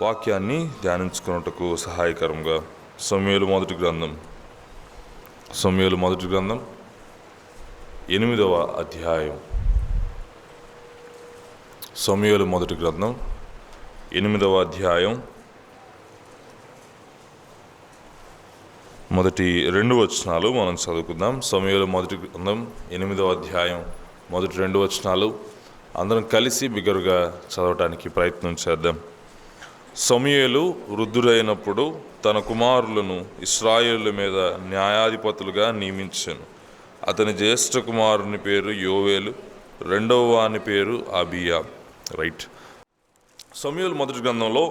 వాక్యాన్ని ధ్యానించుకున్నట్టుకు సహాయకరంగా సమూయేలు మొదటి గ్రంథం 8వ అధ్యాయం. సమూయేలు మొదటి గ్రంథం 8వ అధ్యాయం మొదటి 2 వచనాలు మనం చదువుకుందాం. సమూయేలు మొదటి గ్రంథం 8వ అధ్యాయం మొదటి 2 వచనాలు అందరం కలిసి బిగ్గరగా చదవటానికి ప్రయత్నం చేద్దాం. సమూయేలు వృద్ధుడైనప్పుడు తన కుమారులను ఇశ్రాయేలు మీద న్యాయాధిపతులుగా నియమించాను. అతని జ్యేష్ఠ కుమారుని పేరు యోవేలు, రెండవ వాని పేరు అబియా. రైట్. సమూయేలు మొదటి గ్రంథంలో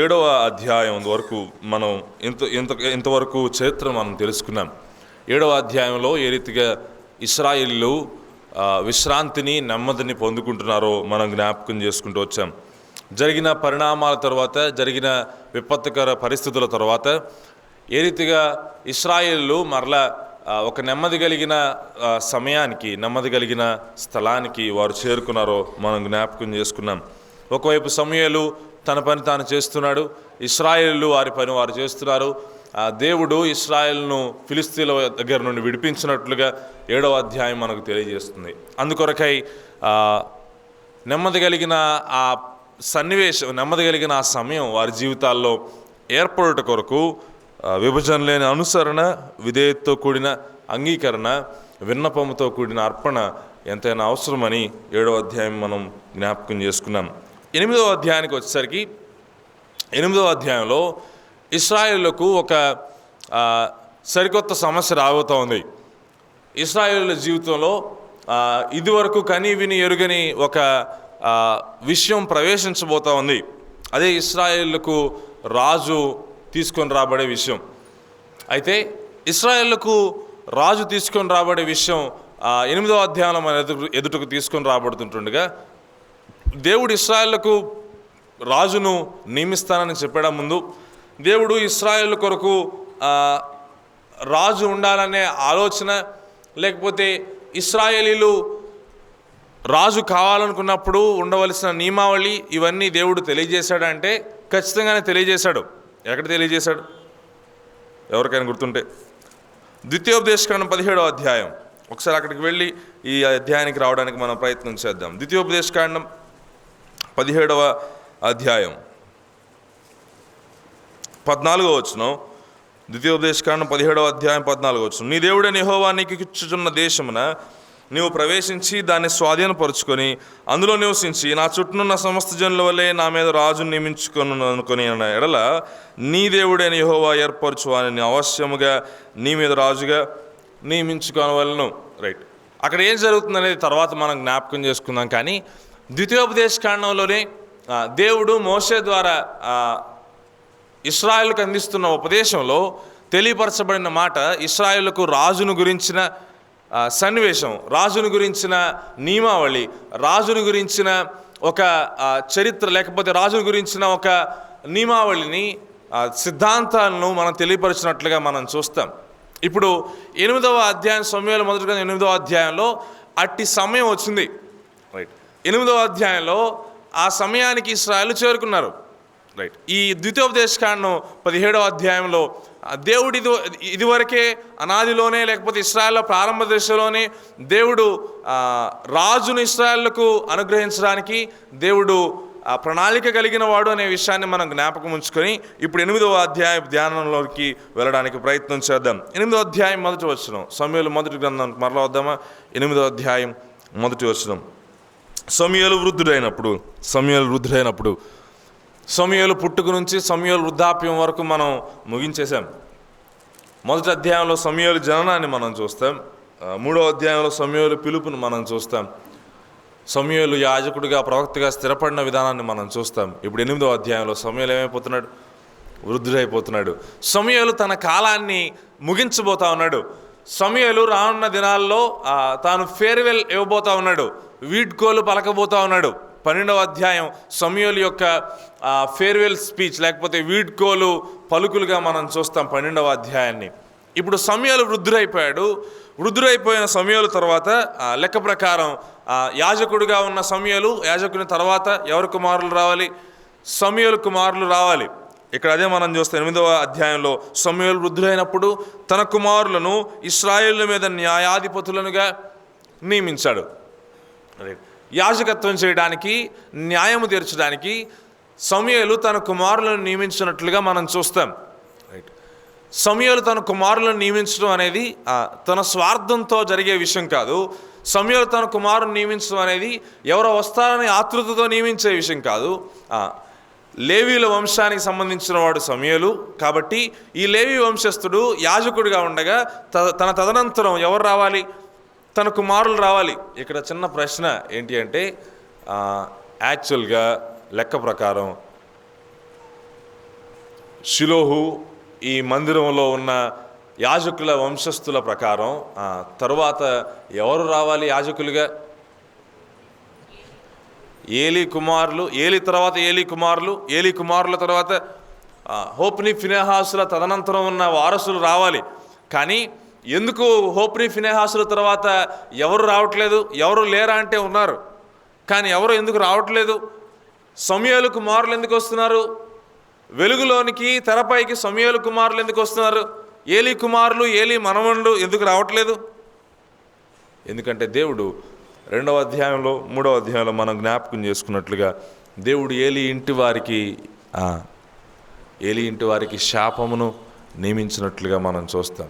7వ అధ్యాయం వరకు మనం ఇంతవరకు చరిత్ర మనం తెలుసుకున్నాం. 7వ అధ్యాయంలో ఏ రీతిగా ఇశ్రాయేలీయులు విశ్రాంతిని, నెమ్మదిని పొందుకుంటున్నారో మనం జ్ఞాపకం చేసుకుంటూ వచ్చాం. జరిగిన పరిణామాల తర్వాత, జరిగిన విపత్తుకర పరిస్థితుల తర్వాత ఏ రీతిగా ఇశ్రాయేలీయులు మరలా ఒక నెమ్మది కలిగిన సమయానికి, నెమ్మది కలిగిన స్థలానికి వారు చేరుకున్నారో మనం జ్ఞాపకం చేసుకున్నాం. ఒకవైపు సమూయేలు తన పని తాను చేస్తున్నాడు, ఇశ్రాయేలీయులు వారి పని వారు చేస్తున్నారు. దేవుడు ఇశ్రాయేలును ఫిలిస్తీన్ల దగ్గర నుండి విడిపించినట్లుగా 7వ అధ్యాయం మనకు తెలియజేస్తుంది. అందుకొరకై నెమ్మది కలిగిన ఆ సన్నివేశం, నెమ్మది కలిగిన ఆ సమయం వారి జీవితాల్లో ఏర్పడుట కొరకు విభజన లేని అనుసరణ, విధేయతతో కూడిన అంగీకరణ, విన్నపముతో కూడిన అర్పణ ఎంతైనా అవసరమని 7వ అధ్యాయం మనం జ్ఞాపకం చేసుకున్నాం. 8వ అధ్యాయానికి వచ్చేసరికి 8వ అధ్యాయంలో ఇశ్రాయేలులకు ఒక సరికొత్త సమస్య రాబోతూ ఉంది. ఇశ్రాయేలుల జీవితంలో ఇదివరకు కని విని ఎరుగని ఒక విషయం ప్రవేశించబోతూ ఉంది. అదే ఇశ్రాయేలులకు రాజు తీసుకొని రాబడే విషయం. అయితే ఇశ్రాయేలులకు రాజు తీసుకొని రాబడే విషయం 8వ అధ్యాయంలో మన ఎదుటకు తీసుకొని రాబడుతుంటుండగా, దేవుడు ఇశ్రాయేలులకు రాజును నియమిస్తానని చెప్పడం ముందు దేవుడు ఇశ్రాయేలు కొరకు రాజు ఉండాలనే ఆలోచన, లేకపోతే ఇశ్రాయేలీలు రాజు కావాలనుకున్నప్పుడు ఉండవలసిన నియమావళి, ఇవన్నీ దేవుడు తెలియజేశాడంటే ఖచ్చితంగానే తెలియజేశాడు. ఎక్కడ తెలియజేశాడు? ఎవరికైనా గుర్తుంటే ద్వితీయోపదేశకాండం 17వ అధ్యాయం. ఒకసారి అక్కడికి వెళ్ళి ఈ అధ్యాయానికి రావడానికి మనం ప్రయత్నం చేద్దాం. ద్వితీయోపదేశకాండం 17వ అధ్యాయం 14వ వచనం. ద్వితీయోపదేశకాండం 17వ అధ్యాయం 14వ వచనం. నీ దేవుడైన యెహోవా నీకు ఇచ్చుచున్న దేశమున నీవు ప్రవేశించి దాన్ని స్వాధీనపరుచుకొని అందులో నివసించి నా చుట్టూనున్న సమస్త జనుల వల్లే నా మీద రాజును నియమించుకొని ఎడల నీ దేవుడైన యెహోవా ఏర్పరచు అని అవశ్యముగా నీ మీద రాజుగా నియమించుకోవలను. రైట్. అక్కడ ఏం జరుగుతుందనేది తర్వాత మనం జ్ఞాపకం చేసుకుందాం. కానీ ద్వితీయోపదేశకాండంలోనే దేవుడు మోషే ద్వారా ఇశ్రాయేలుకు అందిస్తున్న ఉపదేశంలో తెలియపరచబడిన మాట, ఇశ్రాయేలుకు రాజును గురించిన సన్నివేశం, రాజును గురించిన నియమావళి, రాజును గురించిన ఒక చరిత్ర, లేకపోతే రాజును గురించిన ఒక నియమావళిని, సిద్ధాంతాలను మనం తెలియపరిచినట్లుగా మనం చూస్తాం. ఇప్పుడు 8వ అధ్యాయం, సమూయేలు మొదటి గ్రంథం 8వ అధ్యాయంలో అట్టి సమయం వచ్చింది. రైట్. 8వ అధ్యాయంలో ఆ సమయానికి ఇశ్రాయేలు చేరుకున్నారు. రైట్. ఈ ద్వితీయోపదేశకాండం 17వ అధ్యాయంలో దేవుడు ఇదివరకే అనాదిలోనే, లేకపోతే ఇశ్రాయేల్ ప్రారంభ దశలోనే దేవుడు రాజును ఇశ్రాయేలుకు అనుగ్రహించడానికి దేవుడు ప్రణాళిక కలిగిన వాడు అనే విషయాన్ని మనం జ్ఞాపకం ఉంచుకొని ఇప్పుడు 8వ అధ్యాయ ధ్యానంలోకి వెళ్ళడానికి ప్రయత్నం చేద్దాం. 8వ అధ్యాయం మొదటి వచనం. సమూయేలు మొదటి గ్రంథం మరలా వద్దామా? 8వ అధ్యాయం మొదటి వచనం. సమూయేలు వృద్ధుడైనప్పుడు, సమూయేలు పుట్టుక నుంచి సమూయేలు వృద్ధాప్యం వరకు మనం ముగించేశాం. మొదటి అధ్యాయంలో సమూయేలు జననాన్ని మనం చూస్తాం. 3వ అధ్యాయంలో సమూయేలు పిలుపును మనం చూస్తాం. సమూయేలు యాజకుడిగా, ప్రవక్తగా స్థిరపడిన విధానాన్ని మనం చూస్తాం. ఇప్పుడు 8వ అధ్యాయంలో సమూయేలు ఏమైపోతున్నాడు? వృద్ధుడైపోతున్నాడు. సమూయేలు తన కాలాన్ని ముగించబోతా ఉన్నాడు. సమూయేలు రానున్న దినాల్లో తాను ఫేర్వెల్ ఇవ్వబోతా ఉన్నాడు, వీడ్కోలు పలకబోతా ఉన్నాడు. 12వ అధ్యాయం సమూయేలు యొక్క ఫేర్వెల్ స్పీచ్, లేకపోతే వీడ్కోలు పలుకులుగా మనం చూస్తాం 12వ అధ్యాయాన్ని. ఇప్పుడు సమూయేలు వృద్ధుడైపోయిన సమూయేలు తర్వాత లెక్క ప్రకారం యాజకుడిగా ఉన్న సమూయేలు, యాజకుని తర్వాత ఎవరి కుమారులు రావాలి? సమూయేలు కుమారులు రావాలి. ఇక్కడ అదే మనం చూస్తాం 8వ అధ్యాయంలో. సమూయేలు వృద్ధులైనప్పుడు తన కుమారులను ఇశ్రాయేలు మీద న్యాయాధిపతులనుగా నియమించాడు. యాజకత్వం చేయడానికి, న్యాయము తీర్చడానికి సమూయేలు తన కుమారులను నియమించినట్లుగా మనం చూస్తాం. సమూయేలు తన కుమారులను నియమించడం అనేది తన స్వార్థంతో జరిగే విషయం కాదు. సమూయేలు తన కుమారుని నియమించడం అనేది ఎవరో వస్తారని ఆతృతతో నియమించే విషయం కాదు. లేవీల వంశానికి సంబంధించిన వాడు సమూయేలు కాబట్టి ఈ లేవీ వంశస్థుడు యాజకుడిగా ఉండగా తన తదనంతరం ఎవరు రావాలి? తన కుమారులు రావాలి. ఇక్కడ చిన్న ప్రశ్న ఏంటి అంటే, యాక్చువల్గా లెక్క ప్రకారం షిలోహు ఈ మందిరంలో ఉన్న యాజకుల వంశస్థుల ప్రకారం తరువాత ఎవరు రావాలి యాజకులుగా? ఏలీ కుమారులు, ఏలీ తర్వాత ఏలీ కుమారులు, ఏలీ కుమారుల తర్వాత హోప్ని ఫినెహాసుల తదనంతరం ఉన్న వారసులు రావాలి. కానీ ఎందుకు హోప్ని ఫినెహాసుల తర్వాత ఎవరు రావట్లేదు? ఎవరు లేరా అంటే ఉన్నారు, కానీ ఎవరు ఎందుకు రావట్లేదు? సమూయేలు కుమారులు ఎందుకు వస్తున్నారు వెలుగులోనికి, తెరపైకి? సమూయేలు కుమారులు ఎందుకు వస్తున్నారు? ఏలీ కుమారులు, ఏలీ మనవళ్ళు ఎందుకు రావట్లేదు? ఎందుకంటే దేవుడు 2వ అధ్యాయంలో 3వ అధ్యాయంలో మనం జ్ఞాపకం చేసుకున్నట్లుగా దేవుడు ఏలీ ఇంటి వారికి శాపమును నియమించినట్లుగా మనం చూస్తాం.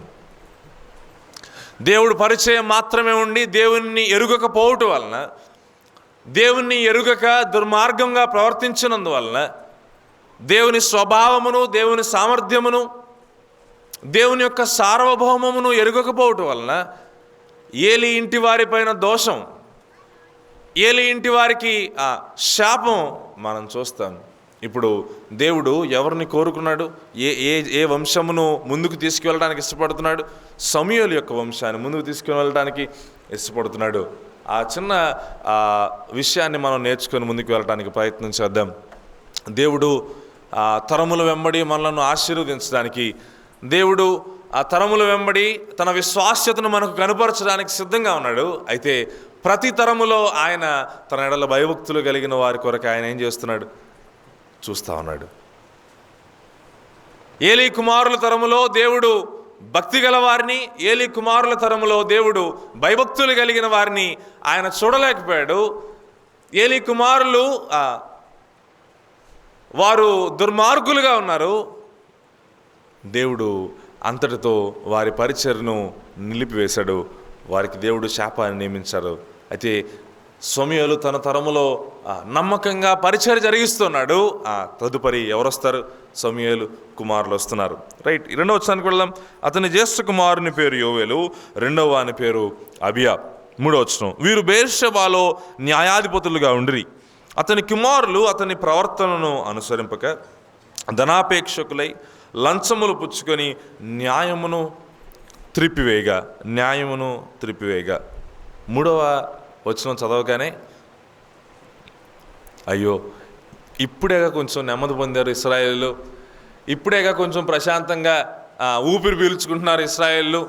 దేవుడు పరిచయం మాత్రమే ఉండి దేవుణ్ణి ఎరుగకపోవటం వలన, దేవుణ్ణి ఎరుగక దుర్మార్గంగా ప్రవర్తించినందువలన, దేవుని స్వభావమును, దేవుని సామర్థ్యమును, దేవుని యొక్క సార్వభౌమమును ఎరుగకపోవటం వలన ఏలీ ఇంటి వారిపైన దోషం, ఏలీ ఇంటి వారికి శాపం మనం చూస్తాం. ఇప్పుడు దేవుడు ఎవరిని కోరుకున్నాడు? ఏ వంశమును ముందుకు తీసుకువెళ్ళడానికి ఇష్టపడుతున్నాడు? సమూయేలు యొక్క వంశాన్ని ముందుకు తీసుకువెళ్ళడానికి ఇష్టపడుతున్నాడు. ఆ చిన్న విషయాన్ని మనం నేర్చుకొని ముందుకు వెళ్ళడానికి ప్రయత్నం చేద్దాం. దేవుడు తరముల వెంబడి మనలను ఆశీర్వదించడానికి, దేవుడు ఆ తరముల వెంబడి తన విశ్వాస్యతను మనకు కనుపరచడానికి సిద్ధంగా ఉన్నాడు. అయితే ప్రతి తరములో ఆయన తన ఎడల భయభక్తులు కలిగిన వారి కొరకు ఆయన ఏం చేస్తున్నాడు? చూస్తూ ఉన్నాడు. ఏలీ కుమారుల తరములో దేవుడు భక్తి గల వారిని, ఏలీ కుమారుల తరములో దేవుడు భయభక్తులు కలిగిన వారిని ఆయన చూడలేకపోయాడు. ఏలీ కుమారులు వారు దుర్మార్గులుగా ఉన్నారు. దేవుడు అంతటితో వారి పరిచర్ను నిలిపివేశాడు. వారికి దేవుడు శాపాన్ని నియమించారు. అయితే సమూయేలు తన తరములో నమ్మకంగా పరిచర్య జరిగిస్తున్నాడు. తదుపరి ఎవరు వస్తారు? సమూయేలు కుమారులు వస్తున్నారు. రైట్, 2వ వచనానికి వెళ్దాం. అతని జ్యేష్ఠ కుమారుని పేరు యోవేలు, 2వ వాని పేరు అబియా. 3వ వచనం. వీరు బెయేర్షెబాలో న్యాయాధిపతులుగా ఉండిరి. అతని కుమారులు అతని ప్రవర్తనను అనుసరింపక ధనాపేక్షకులై లంచములు పుచ్చుకొని న్యాయమును త్రిప్పివేయగా. 3వ వచనం చదవగానే అయ్యో, ఇప్పుడేగా కొంచెం నెమ్మది పొందారు ఇశ్రాయేలు, ఇప్పుడేగా కొంచెం ప్రశాంతంగా ఊపిరి పీల్చుకుంటున్నారు ఇశ్రాయేలు,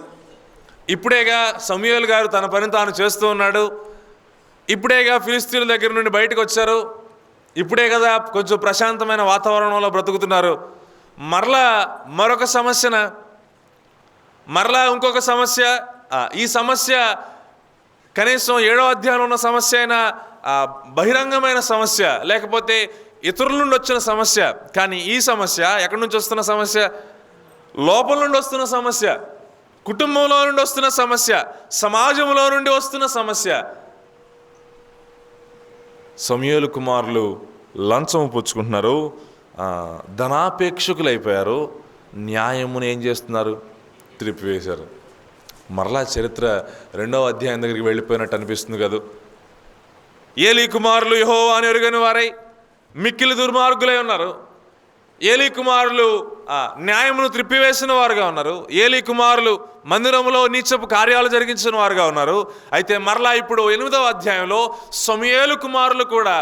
ఇప్పుడేగా సమూయేలు గారు తన పని తాను చేస్తూ ఉన్నాడు, ఇప్పుడేగా ఫిలిస్తీన్ల దగ్గర నుండి బయటకు వచ్చారు, ఇప్పుడే కదా కొంచెం ప్రశాంతమైన వాతావరణంలో బ్రతుకుతున్నారు. మరొక సమస్యన, ఇంకొక సమస్య. ఈ సమస్య కనీసం 7వ అధ్యాయంలో ఉన్న సమస్య అయినా బహిరంగమైన సమస్య, లేకపోతే ఇతరుల నుండి వచ్చిన సమస్య. కానీ ఈ సమస్య ఎక్కడి నుంచి వస్తున్న సమస్య? లోపల నుండి వస్తున్న సమస్య, కుటుంబంలో నుండి వస్తున్న సమస్య, సమాజంలో నుండి వస్తున్న సమస్య. సమూయేలు కుమారులు లంచం పుచ్చుకుంటున్నారు, ధనాపేక్షకులు అయిపోయారు, న్యాయమును ఏం చేస్తున్నారు? త్రిప్పివేశారు. మరలా చరిత్ర 2వ అధ్యాయం దగ్గరికి వెళ్ళిపోయినట్టు అనిపిస్తుంది కదా. ఏలీ కుమారులు యెహోవాను ఎరుగని వారై మిక్కిలి దుర్మార్గులై ఉన్నారు. ఏలీ కుమారులు న్యాయమును త్రిప్పివేసిన వారుగా ఉన్నారు. ఏలీ కుమారులు మందిరంలో నీచపు కార్యాలు జరిగించిన వారుగా ఉన్నారు. అయితే మరలా ఇప్పుడు 8వ అధ్యాయంలో సమూయేలు కుమారులు కూడా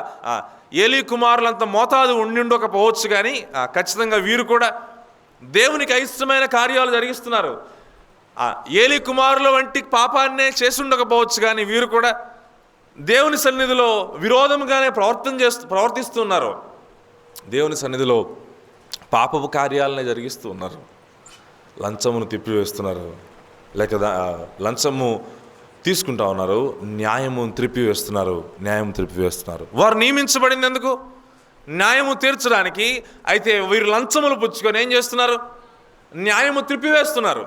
ఏలీ కుమారులంత మోతాదు ఉండకపోవచ్చు, కానీ ఖచ్చితంగా వీరు కూడా దేవునికి అయిష్టమైన కార్యాలు జరిగిస్తున్నారు. ఏలీ కుమారుల వంటి పాపాన్నే చేసి ఉండకపోవచ్చు, కానీ వీరు కూడా దేవుని సన్నిధిలో విరోధంగానే ప్రవర్తిస్తున్నారు. దేవుని సన్నిధిలో పాపపు కార్యాలనే జరిగిస్తూ ఉన్నారు. లంచమును తిప్పివేస్తున్నారు, లేక లంచము తీసుకుంటా ఉన్నారు, న్యాయం త్రిప్పివేస్తున్నారు. వారు నియమించబడింది ఎందుకు? న్యాయము తీర్చడానికి. అయితే వీరు లంచములు పుచ్చుకొని ఏం చేస్తున్నారు? న్యాయము త్రిప్పివేస్తున్నారు.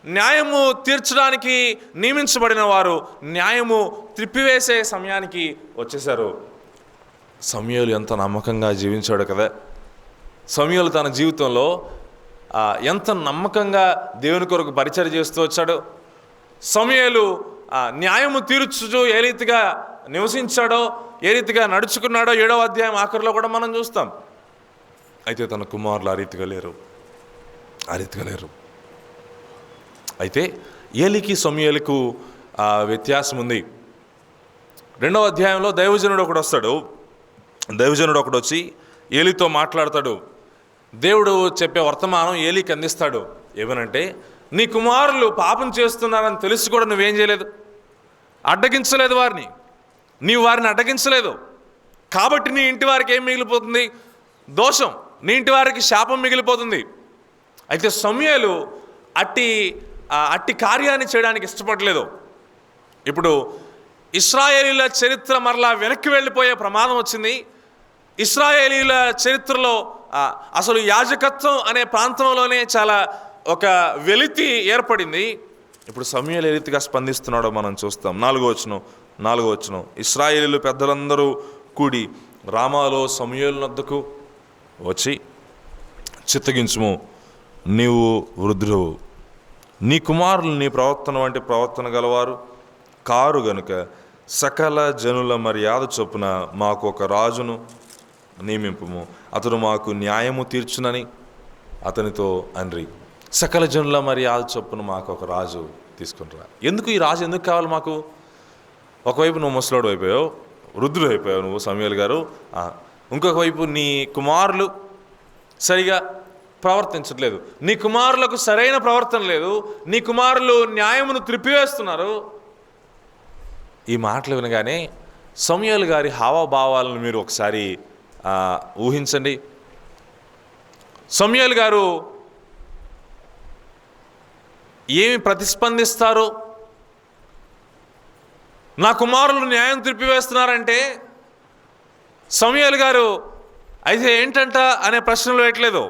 న్యాయము తీర్చడానికి నియమించబడిన వారు న్యాయము త్రిప్పివేసే సమయానికి వచ్చేశారు. సమూయేలు ఎంత నమ్మకంగా జీవించాడు కదా. సమూయేలు తన జీవితంలో ఎంత నమ్మకంగా దేవుని కొరకు పరిచర్య చేస్తూ వచ్చాడు. సమూయేలు న్యాయము తీర్చుచు ఏ రీతిగా నివసించాడో, ఏ రీతిగా నడుచుకున్నాడో 7వ అధ్యాయం ఆఖరిలో కూడా మనం చూస్తాం. అయితే తన కుమారులు ఆ రీతిగా లేరు. అయితే ఏలీకి సమూయేలుకు వ్యత్యాసం ఉంది. 2వ అధ్యాయంలో దైవజనుడు ఒకడు వచ్చి ఏలీతో మాట్లాడతాడు. దేవుడు చెప్పే వర్తమానం ఏలీకి అందిస్తాడు. ఏమనంటే, నీ కుమారులు పాపం చేస్తున్నారని తెలిసి కూడా నువ్వేం చేయలేదు, అడ్డగించలేదు వారిని. నీవు వారిని అడ్డగించలేదు కాబట్టి నీ ఇంటి వారికి ఏం మిగిలిపోతుంది? దోషం. నీ ఇంటి వారికి శాపం మిగిలిపోతుంది. అయితే సమూయేలు అట్టి కార్యాన్ని చేయడానికి ఇష్టపడలేదు. ఇప్పుడు ఇశ్రాయేలీల చరిత్ర మరలా వెనక్కి వెళ్ళిపోయే ప్రమాదం వచ్చింది. ఇశ్రాయేలీల చరిత్రలో అసలు యాజకత్వం అనే ప్రాంతంలోనే చాలా ఒక వెలితి ఏర్పడింది. ఇప్పుడు సమూయేలు ఏ రీతిగా స్పందిస్తున్నాడో మనం చూస్తాం. 4వ వచనం, ఇశ్రాయేలీలు పెద్దలందరూ కూడి రామాలో సమూయేలు వద్దకు వచ్చి, చిత్తగించుము, నీవు వృద్ధుడవు, నీ కుమారులు నీ ప్రవర్తన వంటి ప్రవర్తన గలవారు కారు గనుక సకల జనుల మర్యాద చొప్పున మాకు ఒక రాజును నియమింపుము, అతడు మాకు న్యాయము తీర్చునని అతనితో అన్రి. సకల జనుల మర్యాద చొప్పున మాకు ఒక రాజు తీసుకునిరా. ఎందుకు ఈ రాజు ఎందుకు కావాలి మాకు? ఒకవైపు నువ్వు ముసలోడు అయిపోయావు, వృద్ధుడు అయిపోయావు నువ్వు సమూయేలు గారు. ఇంకొక వైపు నీ కుమారులు సరిగా ప్రవర్తించట్లేదు, నీ కుమారులకు సరైన ప్రవర్తన లేదు, నీ కుమారులు న్యాయమును త్రిప్పివేస్తున్నారు. ఈ మాటలు వినగానే సమూయేలు గారి హావభావాలను మీరు ఒకసారి ఊహించండి. సమూయేలు గారు ఏమి ప్రతిస్పందిస్తారు? నా కుమారులు న్యాయం త్రిప్పివేస్తున్నారంటే సమూయేలు గారు అయితే ఏంటంట అనే ప్రశ్నలు వేయట్లేదు.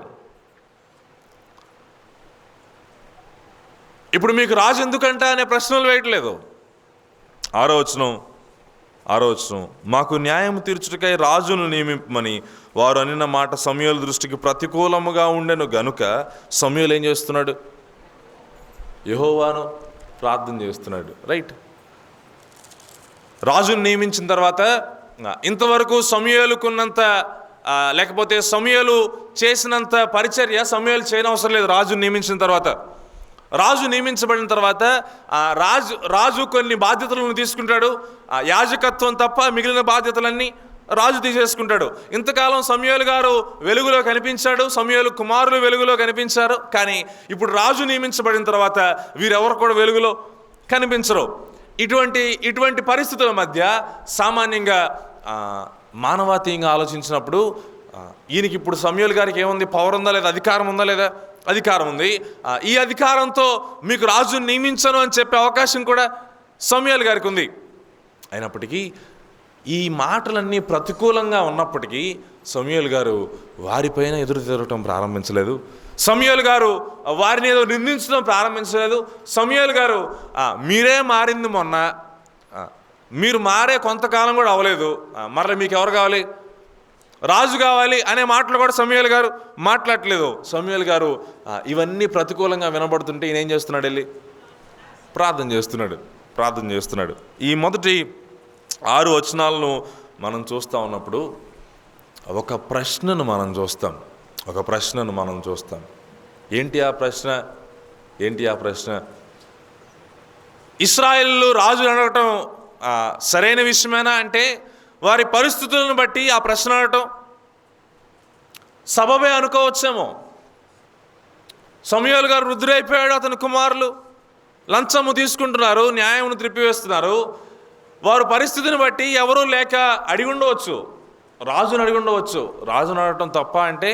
ఇప్పుడు మీకు రాజు ఎందుకంట అనే ప్రశ్నలు వేయట్లేదు. 6వ వచనం, మాకు న్యాయం తీర్చుటకై రాజును నియమింపమని వారు అనిన మాట సమూయేలు దృష్టికి ప్రతికూలముగా ఉండెను గనుక సమూయేలు ఏం చేస్తున్నాడు? యెహోవాను ప్రార్థన చేస్తున్నాడు. రైట్. రాజును నియమించిన తర్వాత ఇంతవరకు సమూయేలుకున్నంత లేకపోతే సమూయేలు చేసినంత పరిచర్య సమూయేలు చేయనవసరం లేదు. రాజును నియమించిన తర్వాత, రాజు నియమించబడిన తర్వాత రాజు కొన్ని బాధ్యతలను తీసుకుంటాడు. యాజకత్వం తప్ప మిగిలిన బాధ్యతలన్నీ రాజు తీసేసుకుంటాడు. ఇంతకాలం సమూయేలు గారు వెలుగులో కనిపించాడు, సమూయేలు కుమారులు వెలుగులో కనిపించారు. కానీ ఇప్పుడు రాజు నియమించబడిన తర్వాత వీరెవరు కూడా వెలుగులో కనిపించరు. ఇటువంటి పరిస్థితుల మధ్య సామాన్యంగా మానవాతీయంగా ఆలోచించినప్పుడు ఈయనకి ఇప్పుడు సమూయేలు గారికి ఏముంది? పవర్ ఉందా లేదా? అధికారం ఉందా లేదా? అధికారం ఉంది. ఈ అధికారంతో మీకు రాజును నియమించను అని చెప్పే అవకాశం కూడా సమూయేలు గారికి ఉంది. అయినప్పటికీ ఈ మాటలన్నీ ప్రతికూలంగా ఉన్నప్పటికీ సమూయేలు గారు వారిపైన ఎదురు తిరగటం ప్రారంభించలేదు. సమూయేలు గారు వారిని ఏదో నిందించడం ప్రారంభించలేదు. సమూయేలు గారు మీరే మారింది మొన్న, మీరు మారే కొంతకాలం కూడా అవ్వలేదు, మరలా మీకు ఎవరు కావాలి? రాజు కావాలి అనే మాటలు కూడా సమూయేలు గారు మాట్లాడట్లేదు. సమూయేలు గారు ఇవన్నీ ప్రతికూలంగా వినబడుతుంటే ఈయన ఏం చేస్తున్నాడు? వెళ్ళి ప్రార్థన చేస్తున్నాడు. ఈ మొదటి 6 వచనాలను మనం చూస్తూ ఉన్నప్పుడు ఒక ప్రశ్నను మనం చూస్తాం. ఏంటి ఆ ప్రశ్న? ఇశ్రాయేలు రాజు అడగటం సరైన విషయమేనా అంటే వారి పరిస్థితులను బట్టి ఆ ప్రశ్న అడగటం సబబే అనుకోవచ్చేమో. సమూయేలు గారు వృద్ధుడైపోయాడు, అతని కుమారులు లంచము తీసుకుంటున్నారు, న్యాయమును త్రిప్పివేస్తున్నారు. వారి పరిస్థితిని బట్టి ఎవరూ లేక అడిగి ఉండవచ్చు, రాజుని అడిగి ఉండవచ్చు. రాజుని అడగటం తప్ప అంటే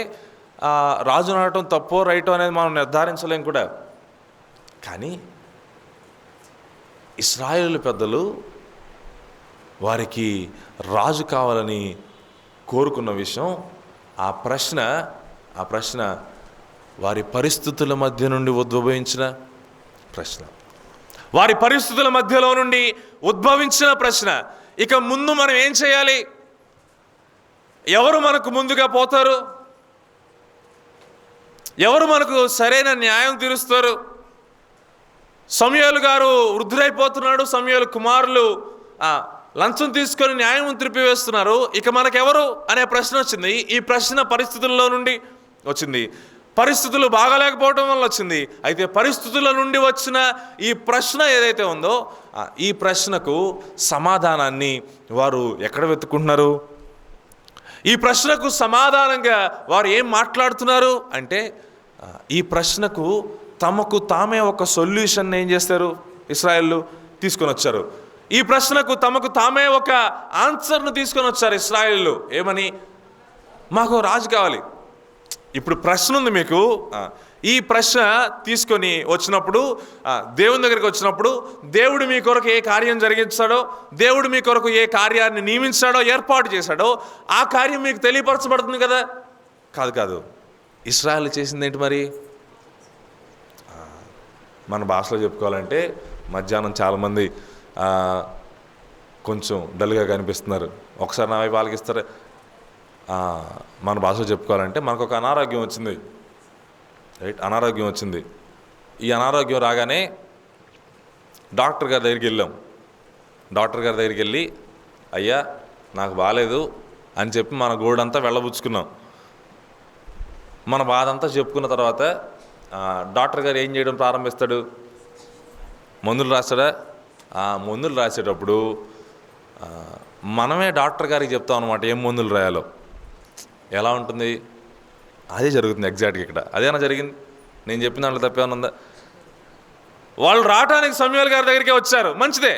రాజుని అడగటం తప్పో రైటో అనేది మనం నిర్ధారించలేం కూడా. కానీ ఇశ్రాయేలు పెద్దలు వారికి రాజు కావాలని కోరుకున్న విషయం, ఆ ప్రశ్న వారి పరిస్థితుల మధ్య నుండి ఉద్భవించిన ప్రశ్న, వారి పరిస్థితుల మధ్యలో నుండి ఉద్భవించిన ప్రశ్న. ఇక ముందు మనం ఏం చేయాలి? ఎవరు మనకు ముందుగా పోతారు? ఎవరు మనకు సరైన న్యాయం తీరుస్తారు? సమూయేలు గారు వృద్ధులైపోతున్నాడు, సమూయేలు కుమారులు లంచం తీసుకొని న్యాయం తిరిపివేస్తున్నారు. ఇక మనకెవరు అనే ప్రశ్న వచ్చింది. ఈ ప్రశ్న పరిస్థితుల్లో నుండి వచ్చింది, పరిస్థితులు బాగాలేకపోవడం వల్ల వచ్చింది. అయితే పరిస్థితుల నుండి వచ్చిన ఈ ప్రశ్న ఏదైతే ఉందో, ఈ ప్రశ్నకు సమాధానాన్ని వారు ఎక్కడ వెతుక్కుంటున్నారు? ఈ ప్రశ్నకు సమాధానంగా వారు ఏం మాట్లాడుతున్నారు అంటే, ఈ ప్రశ్నకు తమకు తామే ఒక సొల్యూషన్ ఏం చేస్తారు? ఇశ్రాయేలు తీసుకొని వచ్చారు. ఈ ప్రశ్నకు తమకు తామే ఒక ఆన్సర్ను తీసుకొని వచ్చారు ఇశ్రాయేలు. ఏమని? మాకు రాజు కావాలి. ఇప్పుడు ప్రశ్న ఉంది మీకు. ఈ ప్రశ్న తీసుకొని వచ్చినప్పుడు, దేవుని దగ్గరికి వచ్చినప్పుడు, దేవుడు మీ కొరకు ఏ కార్యం జరిగించాడో, దేవుడు మీ కొరకు ఏ కార్యాన్ని నియమించాడో, ఏర్పాటు చేశాడో, ఆ కార్యం మీకు తెలియపరచబడుతుంది కదా. కాదు. ఇశ్రాయేలు చేసింది ఏంటి మరి? మన భాషలో చెప్పుకోవాలంటే, మధ్యాహ్నం చాలామంది కొంచెం డల్గా కనిపిస్తున్నారు. ఒకసారి నా వైపు ఆలకిస్తారు. మన భాషలో చెప్పుకోవాలంటే, మనకు ఒక అనారోగ్యం వచ్చింది, రైట్? అనారోగ్యం వచ్చింది. ఈ అనారోగ్యం రాగానే డాక్టర్ గారి దగ్గరికి వెళ్ళాం. డాక్టర్ గారి దగ్గరికి వెళ్ళి, అయ్యా నాకు బాగాలేదు అని చెప్పి మన గోడంతా వెళ్ళబుచ్చుకున్నాం. మన బాధ అంతా చెప్పుకున్న తర్వాత డాక్టర్ గారు ఏం చేయడం ప్రారంభిస్తాడు? మందులు రాస్తాడా? మందులు రాసేటప్పుడు మనమే డాక్టర్ గారికి చెప్తాం అనమాట ఏం మందులు రాయాలో. ఎలా ఉంటుంది? అదే జరుగుతుంది ఎగ్జాక్ట్గా ఇక్కడ. అదేనా జరిగింది? నేను చెప్పిన దాంట్లో తప్పేమన్నా ఉందా? వాళ్ళు రావటానికి సమూయేలు గారి దగ్గరికే వచ్చారు, మంచిదే.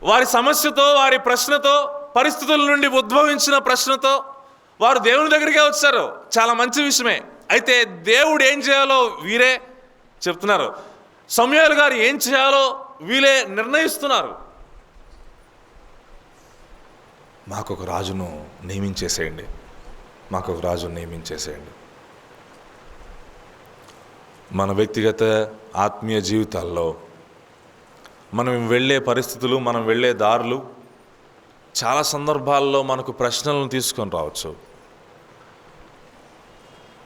వారి సమస్యతో, వారి ప్రశ్నతో, పరిస్థితుల నుండి ఉద్భవించిన ప్రశ్నతో వారు దేవుని దగ్గరికే వచ్చారు. చాలా మంచి విషయమే. అయితే దేవుడు ఏం చేయాలో వీరే చెప్తున్నారు. సమూయేలు గారు ఏం చేయాలో వీళ్ళే నిర్ణయిస్తున్నారు. మాకొక రాజును నియమించేసేయండి, మాకొక రాజును నియమించేసేయండి. మన వ్యక్తిగత ఆత్మీయ జీవితాల్లో మనం వెళ్ళే పరిస్థితులు, మనం వెళ్ళే దారులు చాలా సందర్భాల్లో మనకు ప్రశ్నలను తీసుకొని రావచ్చు.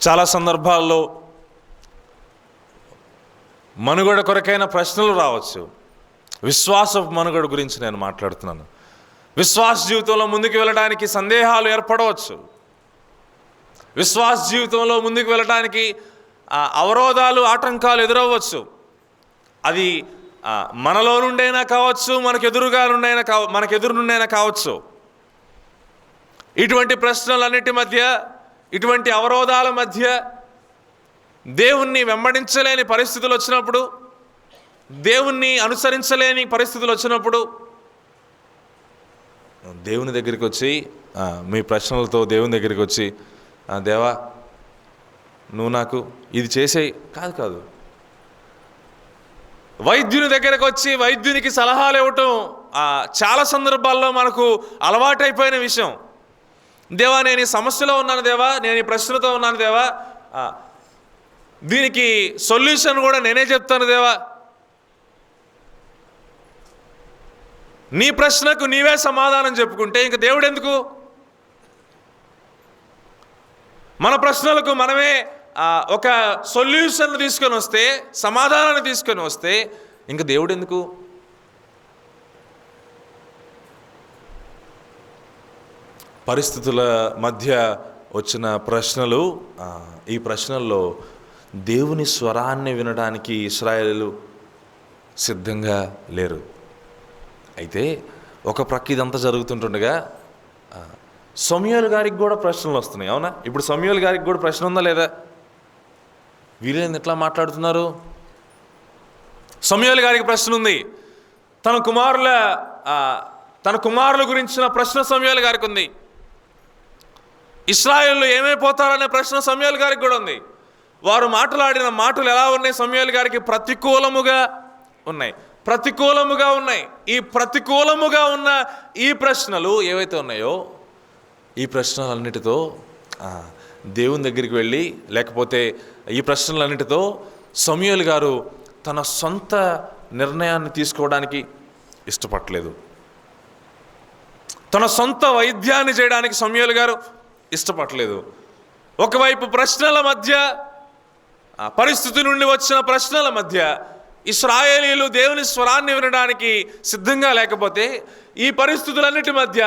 చాలా సందర్భాల్లో మనుగడ కొరకైన ప్రశ్నలు రావచ్చు. విశ్వాస మనుగడ గురించి నేను మాట్లాడుతున్నాను. విశ్వాస జీవితంలో ముందుకు వెళ్ళడానికి సందేహాలు ఏర్పడవచ్చు. విశ్వాస జీవితంలో ముందుకు వెళ్ళడానికి అవరోధాలు, ఆటంకాలు ఎదురవ్వచ్చు. అది మనలో నుండైనా కావచ్చు, మనకు ఎదురు నుండైనా కావచ్చు. ఇటువంటి ప్రశ్నలన్నిటి మధ్య, ఇటువంటి అవరోధాల మధ్య దేవుణ్ణి వెంబడించలేని పరిస్థితులు వచ్చినప్పుడు, దేవుణ్ణి అనుసరించలేని పరిస్థితులు వచ్చినప్పుడు దేవుని దగ్గరికి వచ్చి, మీ ప్రశ్నలతో దేవుని దగ్గరికి వచ్చి, దేవా నువ్వు నాకు ఇది చేసేయి కాదు. వైద్యుని దగ్గరకు వచ్చి వైద్యునికి సలహాలు ఇవ్వటం చాలా సందర్భాల్లో మనకు అలవాటైపోయిన విషయం. దేవా నేను ఈ సమస్యలో ఉన్నాను, దేవా నేను ఈ ప్రశ్నతో ఉన్నాను, దేవా దీనికి సొల్యూషన్ కూడా నేనే చెప్తాను, దేవా నీ ప్రశ్నకు నీవే సమాధానం చెప్పుకుంటే ఇంక దేవుడు ఎందుకు? మన ప్రశ్నలకు మనమే ఒక సొల్యూషన్ తీసుకొని వస్తే, సమాధానాన్ని తీసుకొని వస్తే ఇంక దేవుడు ఎందుకు? పరిస్థితుల మధ్య వచ్చిన ప్రశ్నలు, ఈ ప్రశ్నల్లో దేవుని స్వరాన్ని వినడానికి ఇశ్రాయేలు సిద్ధంగా లేరు. అయితే ఒక ప్రక్క ఇదంతా జరుగుతుంటుండగా సమూయేలు గారికి కూడా ప్రశ్నలు వస్తున్నాయి. అవునా? ఇప్పుడు సమూయేలు గారికి కూడా ప్రశ్న ఉందా లేదా? వీళ్ళని ఎట్లా మాట్లాడుతున్నారు? సమూయేలు గారికి ప్రశ్న ఉంది. తన కుమారుల గురించిన ప్రశ్న సమూయేలు గారికి ఉంది. ఇశ్రాయేలు ఏమైపోతారనే ప్రశ్న సమూయేలు గారికి కూడా ఉంది. వారు మాట్లాడిన మాటలు ఎలా ఉన్నాయి? సమూయేలు గారికి ప్రతికూలముగా ఉన్నాయి. ఈ ప్రతికూలముగా ఉన్న ఈ ప్రశ్నలు ఏవైతే ఉన్నాయో, ఈ ప్రశ్నలన్నిటితో దేవుని దగ్గరికి వెళ్ళి, లేకపోతే ఈ ప్రశ్నలన్నిటితో సమూయేలు గారు తన సొంత నిర్ణయాన్ని తీసుకోవడానికి ఇష్టపడలేదు. తన సొంత వైద్యాన్ని చేయడానికి సమూయేలు గారు ఇష్టపడలేదు. ఒకవైపు ప్రశ్నల మధ్య, పరిస్థితి నుండి వచ్చిన ప్రశ్నల మధ్య ఇశ్రాయేలీయులు దేవుని స్వరాన్ని వినడానికి సిద్ధంగా లేకపోతే, ఈ పరిస్థితులన్నిటి మధ్య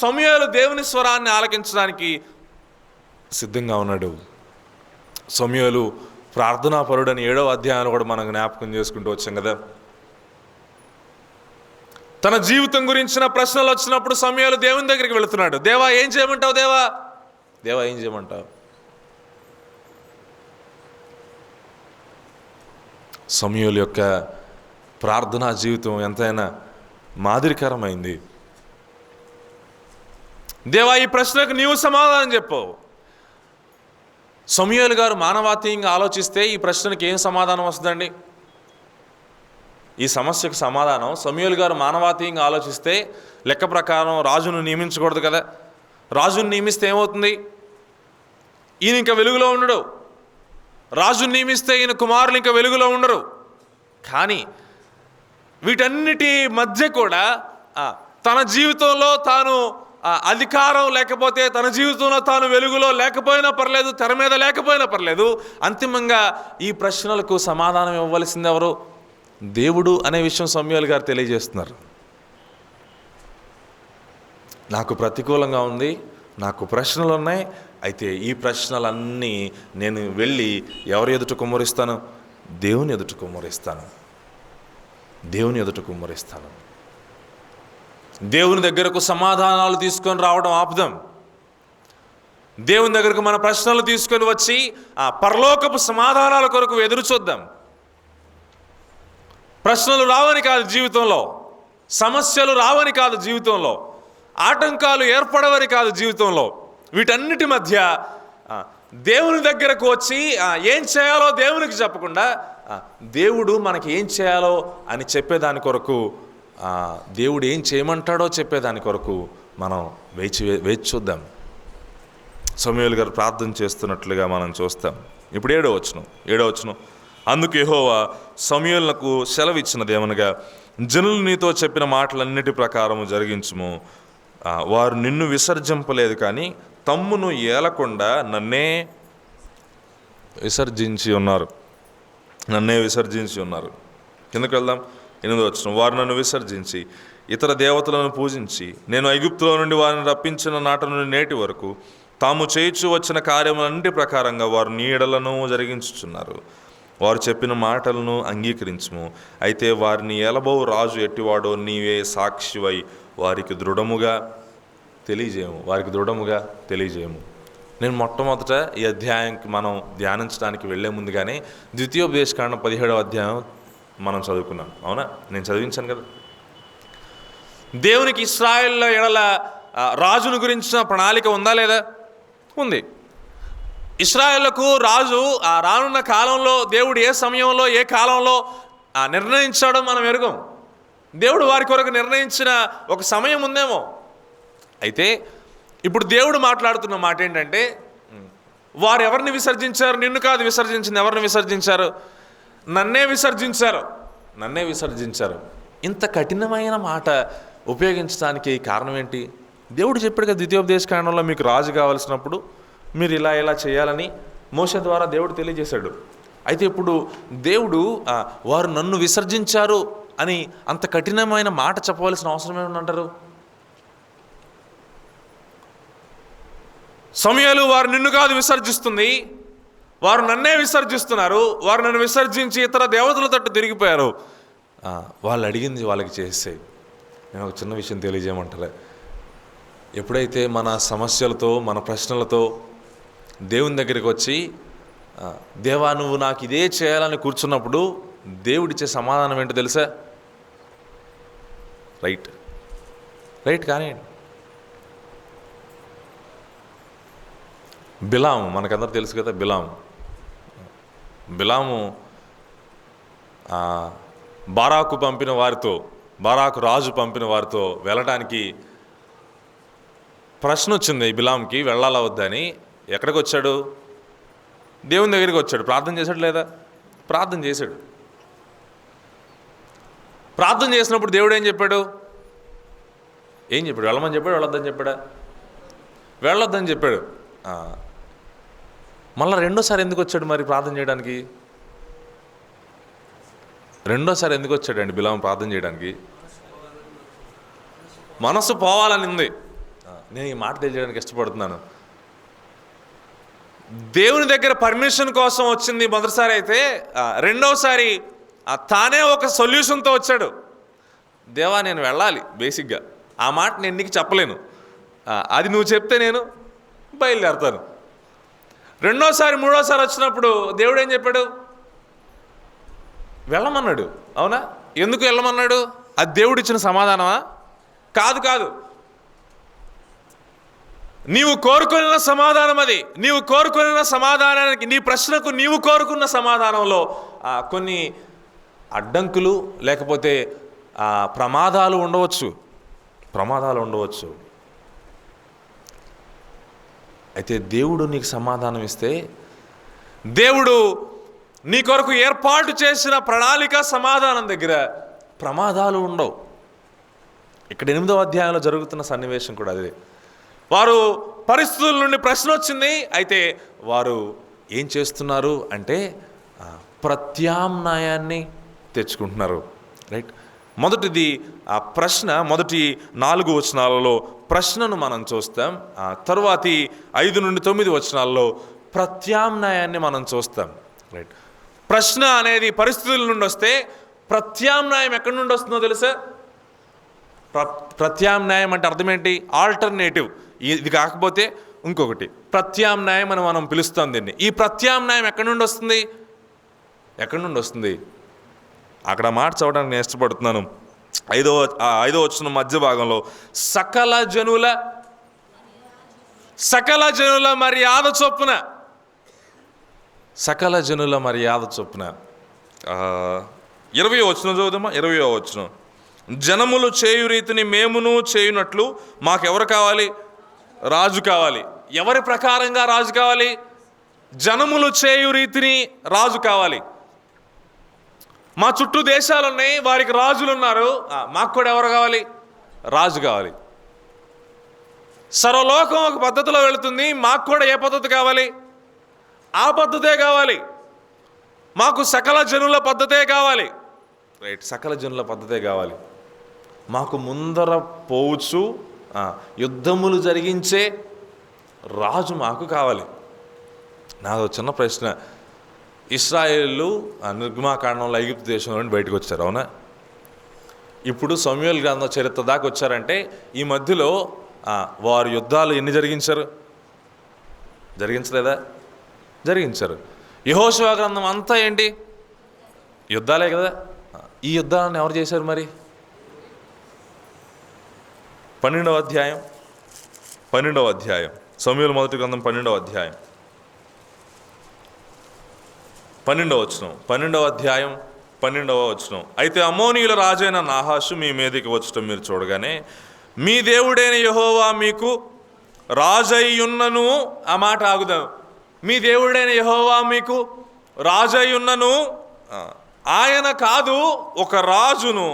సమూయేలు దేవుని స్వరాన్ని ఆలకించడానికి సిద్ధంగా ఉన్నాడు. సమూయేలు ప్రార్థనాపరుడని 7వ అధ్యాయంలో కూడా మనం జ్ఞాపకం చేసుకుంటూ వచ్చాం కదా. తన జీవితం గురించిన ప్రశ్నలు వచ్చినప్పుడు సమూయేలు దేవుని దగ్గరికి వెళుతున్నాడు. దేవా ఏం చేయమంటావు? దేవా ఏం చేయమంటావు? సమూయేలు యొక్క ప్రార్థనా జీవితం ఎంతైనా మాదిరికరమైంది. దేవా ఈ ప్రశ్నకు నీవు సమాధానం చెప్పు. సమూయేలు గారు మానవాతీయంగా ఆలోచిస్తే ఈ ప్రశ్నకి ఏం సమాధానం వస్తుందండి? ఈ సమస్యకు సమాధానం సమూయేలు గారు మానవాతీయంగా ఆలోచిస్తే, లెక్క ప్రకారం రాజును నియమించకూడదు కదా. రాజును నియమిస్తే ఏమవుతుంది? ఈయన ఇంకా వెలుగులో ఉండడు. రాజును నియమిస్తే ఈయన కుమారులు ఇంకా వెలుగులో ఉండరు. కానీ వీటన్నిటి మధ్య కూడా తన జీవితంలో తాను అధికారం లేకపోతే, తన జీవితంలో తాను వెలుగులో లేకపోయినా పర్లేదు, తెర మీద లేకపోయినా పర్లేదు, అంతిమంగా ఈ ప్రశ్నలకు సమాధానం ఇవ్వవలసింది ఎవరు? దేవుడు అనే విషయం సమూయేలు గారు తెలియజేస్తున్నారు. నాకు ప్రతికూలంగా ఉంది, నాకు ప్రశ్నలు ఉన్నాయి, అయితే ఈ ప్రశ్నలన్నీ నేను వెళ్ళి ఎవరి ఎదుట కుమ్మరిస్తాను? దేవుని ఎదుట కుమ్మరిస్తాను. దేవుని దగ్గరకు సమాధానాలు తీసుకొని రావడం ఆపుదాం. దేవుని దగ్గరకు మన ప్రశ్నలు తీసుకొని వచ్చి పరలోకపు సమాధానాల కొరకు ఎదురు చూద్దాం. ప్రశ్నలు రావని కాదు జీవితంలో, సమస్యలు రావని కాదు జీవితంలో, ఆటంకాలు ఏర్పడవని కాదు జీవితంలో. వీటన్నిటి మధ్య దేవుని దగ్గరకు వచ్చి ఏం చేయాలో దేవునికి చెప్పకుండా, దేవుడు మనకి ఏం చేయాలో అని చెప్పేదాని కొరకు, దేవుడు ఏం చేయమంటాడో చెప్పేదాని కొరకు మనం వేచి చూద్దాం. సమూయేలు గారు ప్రార్థన చేస్తున్నట్లుగా మనం చూస్తాం. ఇప్పుడు 7వ వచనం. అందుకు యెహోవా సమూయేలునకు సెలవిచ్చినదేమనగా, జనులు నీతో చెప్పిన మాటలన్నిటి ప్రకారము జరిగించుము. వారు నిన్ను విసర్జింపలేదు, కానీ తమ్మును ఏలకుండా నన్నే విసర్జించి ఉన్నారు. కిందకు వెళ్దాం. 8వ వచనం. వారు నన్ను విసర్జించి ఇతర దేవతలను పూజించి, నేను ఐగుప్తులో నుండి వారిని రప్పించిన నాట నుండి నేటి వరకు తాము చేయించు వచ్చిన కార్యములన్నిటి ప్రకారంగా వారు నీ ఎడలను జరిగించుచున్నారు. వారు చెప్పిన మాటలను అంగీకరించుము. అయితే వారిని ఏలబో రాజు ఎట్టివాడో నీవే సాక్షివై వారికి దృఢముగా తెలియజేయము. నేను మొట్టమొదట ఈ అధ్యాయంకి మనం ధ్యానించడానికి వెళ్లే ముందుగానే ద్వితీయోపదేశకాండం 17వ అధ్యాయం మనం చదువుకున్నాం. అవునా? నేను చదివించాను కదా. దేవునికి ఇశ్రాయేలు ఎడల రాజును గురించిన ప్రణాళిక ఉందా లేదా? ఉంది. ఇశ్రాయేలుకు రాజు రానున్న కాలంలో దేవుడు ఏ సమయంలో ఏ కాలంలో నిర్ణయించాడో మనం ఎరుగం. దేవుడు వారి కొరకు నిర్ణయించిన ఒక సమయం ఉందేమో. అయితే ఇప్పుడు దేవుడు మాట్లాడుతున్న మాట ఏంటంటే, వారు ఎవరిని విసర్జించారు? నిన్ను కాదు విసర్జించింది. ఎవరిని విసర్జించారు? నన్నే విసర్జించారు. ఇంత కఠినమైన మాట ఉపయోగించడానికి కారణం ఏంటి? దేవుడు చెప్పాడు కదా ద్వితీయోపదేశకాండంలో, మీకు రాజు కావాల్సినప్పుడు మీరు ఇలా చేయాలని మోషే ద్వారా దేవుడు తెలియజేశాడు. అయితే ఇప్పుడు దేవుడు వారు నన్ను విసర్జించారు అని అంత కఠినమైన మాట చెప్పవలసిన అవసరం ఏమంటారు? సమూయేలు వారు నిన్ను కాదు విసర్జిస్తుంది, వారు నన్నే విసర్జిస్తున్నారు. వారు నన్ను విసర్జించి ఇతర దేవతల తట్టు తిరిగిపోయారు. వాళ్ళు అడిగింది వాళ్ళకి చేసే. నేను ఒక చిన్న విషయం తెలియజేయమంటారా? ఎప్పుడైతే మన సమస్యలతో మన ప్రశ్నలతో దేవుని దగ్గరికి వచ్చి, దేవా నువ్వు నాకు ఇదే చేయాలని కూర్చున్నప్పుడు దేవుడిచ్చే సమాధానం ఏంటో తెలుసా? రైట్ కానీ బిలాము మనకందరూ తెలుసు కదా. బిలాము బారాకు రాజు పంపిన వారితో వెళ్ళడానికి ప్రశ్న వచ్చింది బిలాంకి, వెళ్ళాలా వద్దని. ఎక్కడికి వచ్చాడు? దేవుని దగ్గరికి వచ్చాడు. ప్రార్థన చేశాడు లేదా? ప్రార్థన చేశాడు. ప్రార్థన చేసినప్పుడు దేవుడు ఏం చెప్పాడు? వెళ్ళమని చెప్పాడు, వెళ్ళొద్దని చెప్పాడా? వెళ్ళొద్దని చెప్పాడు. మళ్ళీ రెండోసారి ఎందుకు వచ్చాడు మరి ప్రార్థన చేయడానికి? రెండోసారి ఎందుకు వచ్చాడండి బిలాము ప్రార్థన చేయడానికి? మనసు పోవాలని ఉంది. నేను ఈ మాట తెలియజేయడానికి ఇష్టపడుతున్నాను. దేవుని దగ్గర పర్మిషన్ కోసం వచ్చింది మొదటిసారి అయితే, రెండోసారి తానే ఒక సొల్యూషన్తో వచ్చాడు. దేవా నేను వెళ్ళాలి, బేసిక్గా ఆ మాట నేను నీకు చెప్పలేను, అది నువ్వు చెప్తే నేను బయలుదేరుతాను. రెండోసారి మూడోసారి వచ్చినప్పుడు దేవుడు ఏం చెప్పాడు? వెళ్ళమన్నాడు. అవునా? ఎందుకు వెళ్ళమన్నాడు? అది దేవుడిచ్చిన సమాధానమా? కాదు. నీవు కోరుకున్న సమాధానం అది. నీవు కోరుకున్న సమాధానానికి, నీ ప్రశ్నకు నీవు కోరుకున్న సమాధానంలో కొన్ని అడ్డంకులు లేకపోతే ప్రమాదాలు ఉండవచ్చు. అయితే దేవుడు నీకు సమాధానం ఇస్తే, దేవుడు నీ కొరకు ఏర్పాటు చేసిన ప్రణాళిక సమాధానం దగ్గర ప్రమాదాలు ఉండవు. ఇక్కడ 8వ అధ్యాయంలో జరుగుతున్న సన్నివేశం కూడా అదే. వారు పరిస్థితుల నుండి ప్రశ్న వచ్చింది. అయితే వారు ఏం చేస్తున్నారు అంటే ప్రత్యామ్నాయాన్ని తెచ్చుకుంటున్నారు. రైట్. మొదటిది ప్రశ్న. మొదటి 4 వచనాలలో ప్రశ్నను మనం చూస్తాం. తరువాతి 5 నుండి 9 వచనాల్లో ప్రత్యామ్నాయాన్ని మనం చూస్తాం. రైట్. ప్రశ్న అనేది పరిస్థితుల నుండి వస్తే, ప్రత్యామ్నాయం ఎక్కడి నుండి వస్తుందో తెలుసా? ప్రత్యామ్నాయం అంటే అర్థం ఏంటి? ఆల్టర్నేటివ్. ఇది కాకపోతే ఇంకొకటి ప్రత్యామ్నాయం అని మనం పిలుస్తాం దీన్ని. ఈ ప్రత్యామ్నాయం ఎక్కడి నుండి వస్తుంది? అక్కడ మాట చదవడానికి నేను ఇష్టపడుతున్నాను. 5వ వచనం మధ్య భాగంలో సకల జనుల మర్యాద చొప్పున 20వ వచనం చదువుదామా? 20వ వచనం. జనములు చేయు రీతిని మేమును చేయునట్లు మాకెవరు కావాలి? రాజు కావాలి. ఎవరి ప్రకారంగా రాజు కావాలి? జనములు చేయు రీతిని రాజు కావాలి. మా చుట్టూ దేశాలు ఉన్నాయి, వారికి రాజులు ఉన్నారు, మాకు కూడా ఎవరు కావాలి? రాజు కావాలి. సర్వలోకం ఒక పద్ధతిలో వెళుతుంది, మాకు కూడా ఏ పద్ధతి కావాలి? ఆ పద్ధతే కావాలి. మాకు సకల జనుల పద్ధతే కావాలి. రైట్. సకల జనుల పద్ధతే కావాలి. మాకు ముందర పోవచ్చు యుద్ధములు జరిగించే రాజు మాకు కావాలి. నాదో చిన్న ప్రశ్న. ఇశ్రాయేలు నిర్గమాకాండంలో ఐగుప్తు దేశంలో నుండి బయటకు వచ్చారు, అవునా? ఇప్పుడు సమూయేలు గ్రంథం చరిత్ర దాకా వచ్చారంటే ఈ మధ్యలో వారు యుద్ధాలు ఎన్ని జరిగించారు? జరిగించారు. యెహోషువ గ్రంథం అంతా ఏంటి? యుద్ధాలే కదా. ఈ యుద్ధాలను ఎవరు చేశారు మరి? 12వ అధ్యాయం సమూయేలు మొదటి గ్రంథం 12వ అధ్యాయం 12వ వచనం. 12వ అధ్యాయం 12వ వచనం. అయితే అమ్మోనీయుల రాజైన నాహాషు మీ మీదకి వచ్చటం మీరు చూడగానే, మీ దేవుడైన యెహోవా మీకు రాజయ్యున్నను. ఆ మాట ఆగుదాం. మీ దేవుడైన యెహోవా మీకు రాజయ్యున్నను. ఆయన కాదు, ఒక రాజును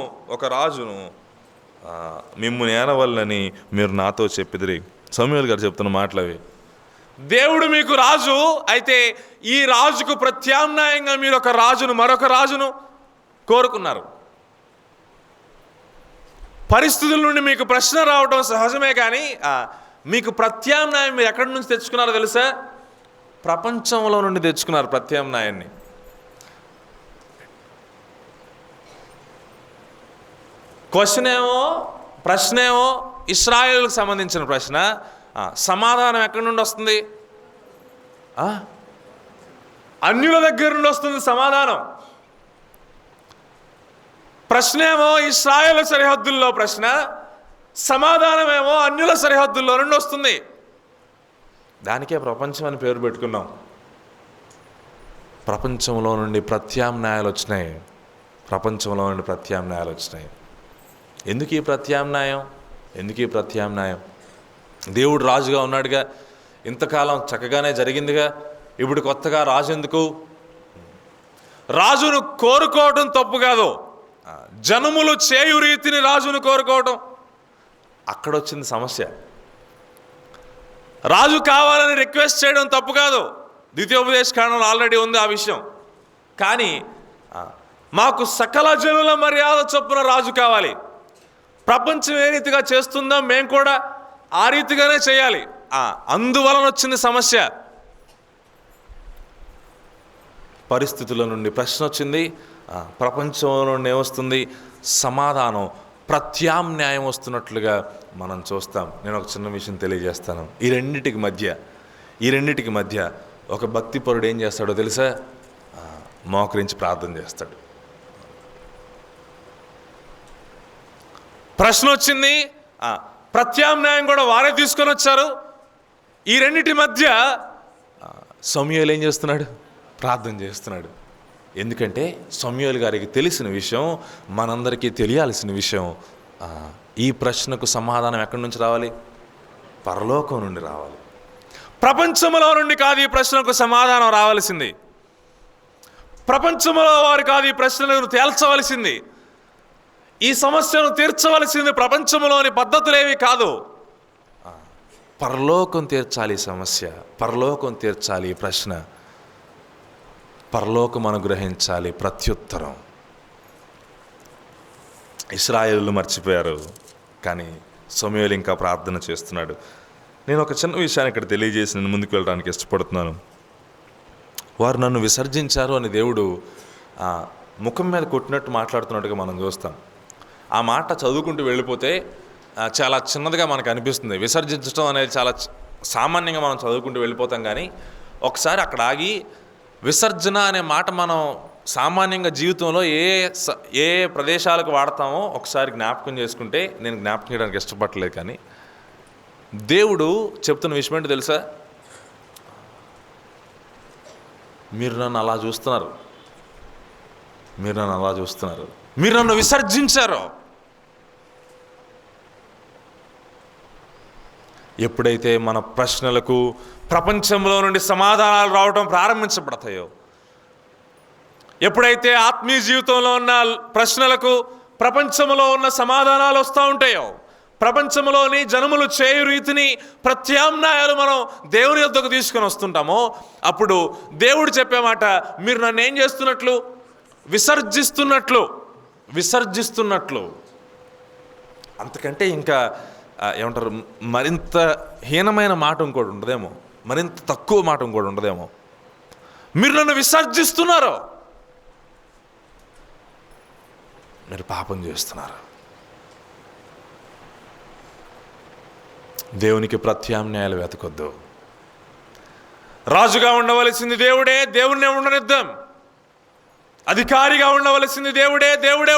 మిమ్ము నేనవల్లని మీరు నాతో చెప్పిదిరి. సమూయేలు గారు చెప్తున్న మాటలు అవి. దేవుడు మీకు రాజు అయితే ఈ రాజుకు ప్రత్యామ్నాయంగా మీరు మరొక రాజును కోరుకున్నారు. పరిస్థితుల నుండి మీకు ప్రశ్న రావడం సహజమే, కానీ మీకు ప్రత్యామ్నాయం మీరు ఎక్కడి నుంచి తెచ్చుకున్నారో తెలుసా? ప్రపంచంలో నుండి తెచ్చుకున్నారు ప్రత్యామ్నాయాన్ని. ప్రశ్నేమో ఇశ్రాయేలుకు సంబంధించిన ప్రశ్న. సమాధానం ఎక్కడి నుండి వస్తుంది? అన్యుల దగ్గర నుండి వస్తుంది సమాధానం. ప్రశ్నేమో ఇశ్రాయేలు సరిహద్దుల్లో ప్రశ్న, సమాధానమేమో అన్యుల సరిహద్దుల్లో నుండి వస్తుంది. దానికే ప్రపంచం అని పేరు పెట్టుకున్నాం. ప్రపంచంలో నుండి ప్రత్యామ్నాయాలు వచ్చినాయి. ప్రపంచంలో నుండి ప్రత్యామ్నాయాలు వచ్చినాయి. ఎందుకు ఈ ప్రత్యామ్నాయం? దేవుడు రాజుగా ఉన్నాడుగా, ఇంతకాలం చక్కగానే జరిగిందిగా, ఇప్పుడు కొత్తగా రాజు ఎందుకు? రాజును కోరుకోవడం తప్పు కాదు, జనములు చేయు రీతిని రాజును కోరుకోవడం అక్కడొచ్చింది సమస్య. రాజు కావాలని రిక్వెస్ట్ చేయడం తప్పు కాదు, ద్వితీయోపదేశ కాండంలో ఆల్రెడీ ఉంది ఆ విషయం. కానీ మాకు సకల జనుల మర్యాద చొప్పున రాజు కావాలి, ప్రపంచం ఏ రీతిగా చేస్తుందో మేము కూడా ఆ రీతిగానే చేయాలి. అందువలన వచ్చింది సమస్య. పరిస్థితుల నుండి ప్రశ్న వచ్చింది, ప్రపంచంలో నుండి ఏమొస్తుంది? సమాధానం, ప్రత్యామ్నాయం వస్తున్నట్లుగా మనం చూస్తాం. నేను ఒక చిన్న విషయం తెలియజేస్తాను. ఈ రెండిటికి మధ్య ఒక భక్తిపరుడు ఏం చేస్తాడో తెలుసా? మోకరించి ప్రార్థన చేస్తాడు. ప్రశ్న వచ్చింది, ప్రత్యామ్నాయం కూడా వారే తీసుకొని వచ్చారు. ఈ రెండిటి మధ్య సమూయేలు ఏం చేస్తున్నాడు? ప్రార్థన చేస్తున్నాడు. ఎందుకంటే సమూయేలు గారికి తెలిసిన విషయం, మనందరికీ తెలియాల్సిన విషయం, ఈ ప్రశ్నకు సమాధానం ఎక్కడి నుంచి రావాలి? పరలోకం నుండి రావాలి. ప్రపంచంలో నుండి కాదు ఈ ప్రశ్నకు సమాధానం రావాల్సింది. ప్రపంచంలో వారు కాదు ఈ ప్రశ్నలను తేల్చవలసింది. ఈ సమస్యను తీర్చవలసింది ప్రపంచంలోని పద్ధతులేవి కాదు, పరలోకం తీర్చాలి సమస్య, పరలోకం తీర్చాలి ప్రశ్న, పరలోకం అనుగ్రహించాలి ప్రత్యుత్తరం. ఇశ్రాయేలు మర్చిపోయారు, కానీ సమూయేలు ఇంకా ప్రార్థన చేస్తున్నాడు. నేను ఒక చిన్న విషయాన్ని ఇక్కడ తెలియజేసి నేను ముందుకు వెళ్ళడానికి ఇష్టపడుతున్నాను. వారు నన్ను విసర్జించారు అని దేవుడు ముఖం మీద కొట్టినట్టు మాట్లాడుతున్నట్టుగా మనం చూస్తాం. ఆ మాట చదువుకుంటూ వెళ్ళిపోతే చాలా చిన్నదిగా మనకు అనిపిస్తుంది. విసర్జించడం అనేది చాలా సామాన్యంగా మనం చదువుకుంటూ వెళ్ళిపోతాం. కానీ ఒకసారి అక్కడ ఆగి విసర్జన అనే మాట మనం సామాన్యంగా జీవితంలో ఏ ప్రదేశాలకు వాడతామో ఒకసారి జ్ఞాపకం చేసుకుంటే, నేను జ్ఞాపకం చేయడానికి ఇష్టపడలేదు, కానీ దేవుడు చెప్తున్న విషయం ఏంటో తెలుసా? మీరు నన్ను అలా చూస్తున్నారు, మీరు నన్ను విసర్జించారు. ఎప్పుడైతే మన ప్రశ్నలకు ప్రపంచంలో నుండి సమాధానాలు రావడం ప్రారంభించబడతాయో, ఎప్పుడైతే ఆత్మీయ జీవితంలో ఉన్న ప్రశ్నలకు ప్రపంచంలో ఉన్న సమాధానాలు వస్తూ ఉంటాయో, ప్రపంచంలోని జనములు చేయు రీతిని ప్రత్యామ్నాయాలు మనం దేవుని యొద్దకు తీసుకొని వస్తుంటామో, అప్పుడు దేవుడు చెప్పే మాట, మీరు నన్ను ఏం చేస్తున్నట్లు? విసర్జిస్తున్నట్లు. అంతకంటే ఇంకా ఏమంటారు, మరింత హీనమైన మాట ఇంకోటి ఉండదేమో, మరింత తక్కువ మాట ఇంకోటి ఉండదేమో. మీరు నన్ను విసర్జిస్తున్నారు, మీరు పాపం చేస్తున్నారు. దేవునికి ప్రత్యామ్నాయాలు వెతకొద్దు. రాజుగా ఉండవలసింది దేవుడే, దేవుణ్ణే ఉండనిద్దాం. అధికారిగా ఉండవలసింది దేవుడే, దేవుణ్ణే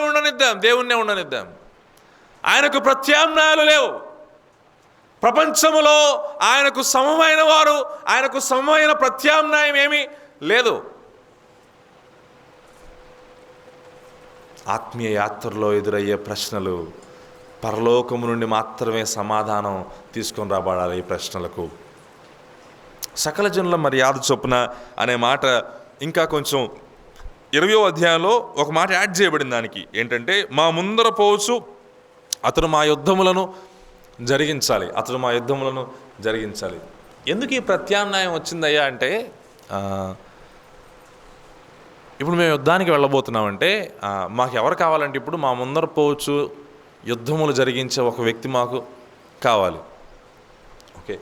ఉండనిద్దాం. ఆయనకు ప్రత్యామ్నాయాలు లేవు. ప్రపంచములో ఆయనకు సమమైన వారు, ఆయనకు సమమైన ప్రత్యామ్నాయం ఏమీ లేదు. ఆత్మీయ యాత్రలో ఎదురయ్యే ప్రశ్నలు పరలోకము నుండి మాత్రమే సమాధానం తీసుకొని రాబడాలి. ఈ ప్రశ్నలకు సకల జనుల మర్యాద చొప్పున అనే మాట ఇంకా కొంచెం 20వ అధ్యాయంలో ఒక మాట యాడ్ చేయబడింది. దానికి ఏంటంటే, మా ముందర పోవచ్చు అతడు మా యుద్ధములను జరిగించాలి. ఎందుకు ఈ ప్రత్యామ్నాయం వచ్చిందయ్యా అంటే, ఇప్పుడు మేము యుద్ధానికి వెళ్ళబోతున్నామంటే మాకు ఎవరు కావాలంటే, ఇప్పుడు మా ముందర పోవచ్చు యుద్ధములు జరిగించే ఒక వ్యక్తి మాకు కావాలి. ఓకే,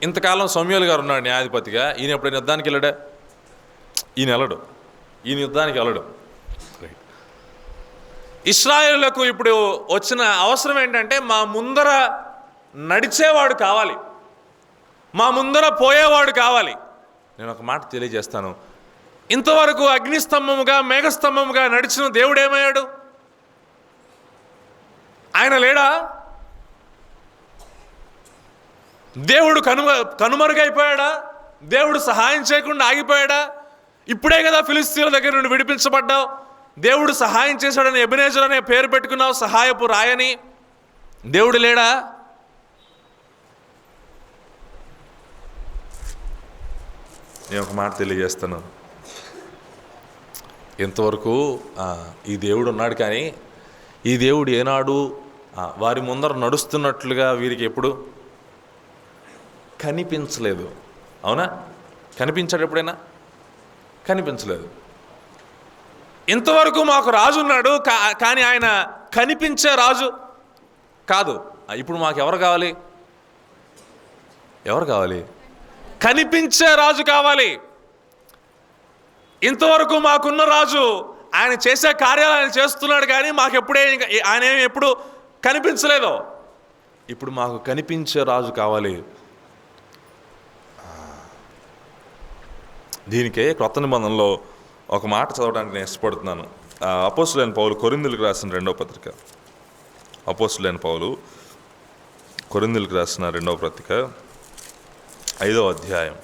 ఇంతకాలం సమూయేలు గారు ఉన్నాడు న్యాయాధిపతిగా. ఈయన ఎప్పుడైనా యుద్ధానికి వెళ్ళాడా? ఈయన యుద్ధానికి వెళ్ళడు. రైట్. ఇశ్రాయేలులకు ఇప్పుడు వచ్చిన అవసరం ఏంటంటే, మా ముందర నడిచేవాడు కావాలి, మా ముందర పోయేవాడు కావాలి. నేను ఒక మాట తెలియజేస్తాను. ఇంతవరకు అగ్నిస్తంభముగా మేఘస్తంభముగా నడిచిన దేవుడు ఏమయ్యాడు? ఆయన లేడా? దేవుడు కనుమరుగైపోయాడా? దేవుడు సహాయం చేయకుండా ఆగిపోయాడా? ఇప్పుడే కదా ఫిలిస్తీన్ల దగ్గర నుండి విడిపించబడ్డావు. దేవుడు సహాయం చేశాడని ఎబెనేజర్ అనే పేరు పెట్టుకున్నావు, సహాయపు రాయని. దేవుడు లేడా? నేను ఒక మాట తెలియజేస్తాను. ఇంతవరకు ఈ దేవుడు ఉన్నాడు, కానీ ఈ దేవుడు ఏనాడు వారి ముందర నడుస్తున్నట్లుగా వీరికి ఎప్పుడు కనిపించలేదు. అవునా? కనిపించాడు ఎప్పుడైనా? కనిపించలేదు. ఇంతవరకు మాకు రాజు ఉన్నాడు, కానీ ఆయన కనిపించే రాజు కాదు. ఇప్పుడు మాకు ఎవరు కావాలి? ఎవరు కావాలి? కనిపించే రాజు కావాలి. ఇంతవరకు మాకున్న రాజు ఆయన చేసే కార్యాలు ఆయన చేస్తున్నాడు, కానీ మాకెప్పుడే ఆయన ఎప్పుడు కనిపించలేదు. ఇప్పుడు మాకు కనిపించే రాజు కావాలి. దీనికే క్రొత్త నిబంధనలో ఒక మాట చదవడానికి నేను ఇష్టపడుతున్నాను. అపోస్తులైన పౌలు కొరింథీయులకు రాసిన 2వ పత్రిక. అపోస్తులైన పౌలు కొరింథీయులకు రాసిన 2వ పత్రిక 5వ అధ్యాయం.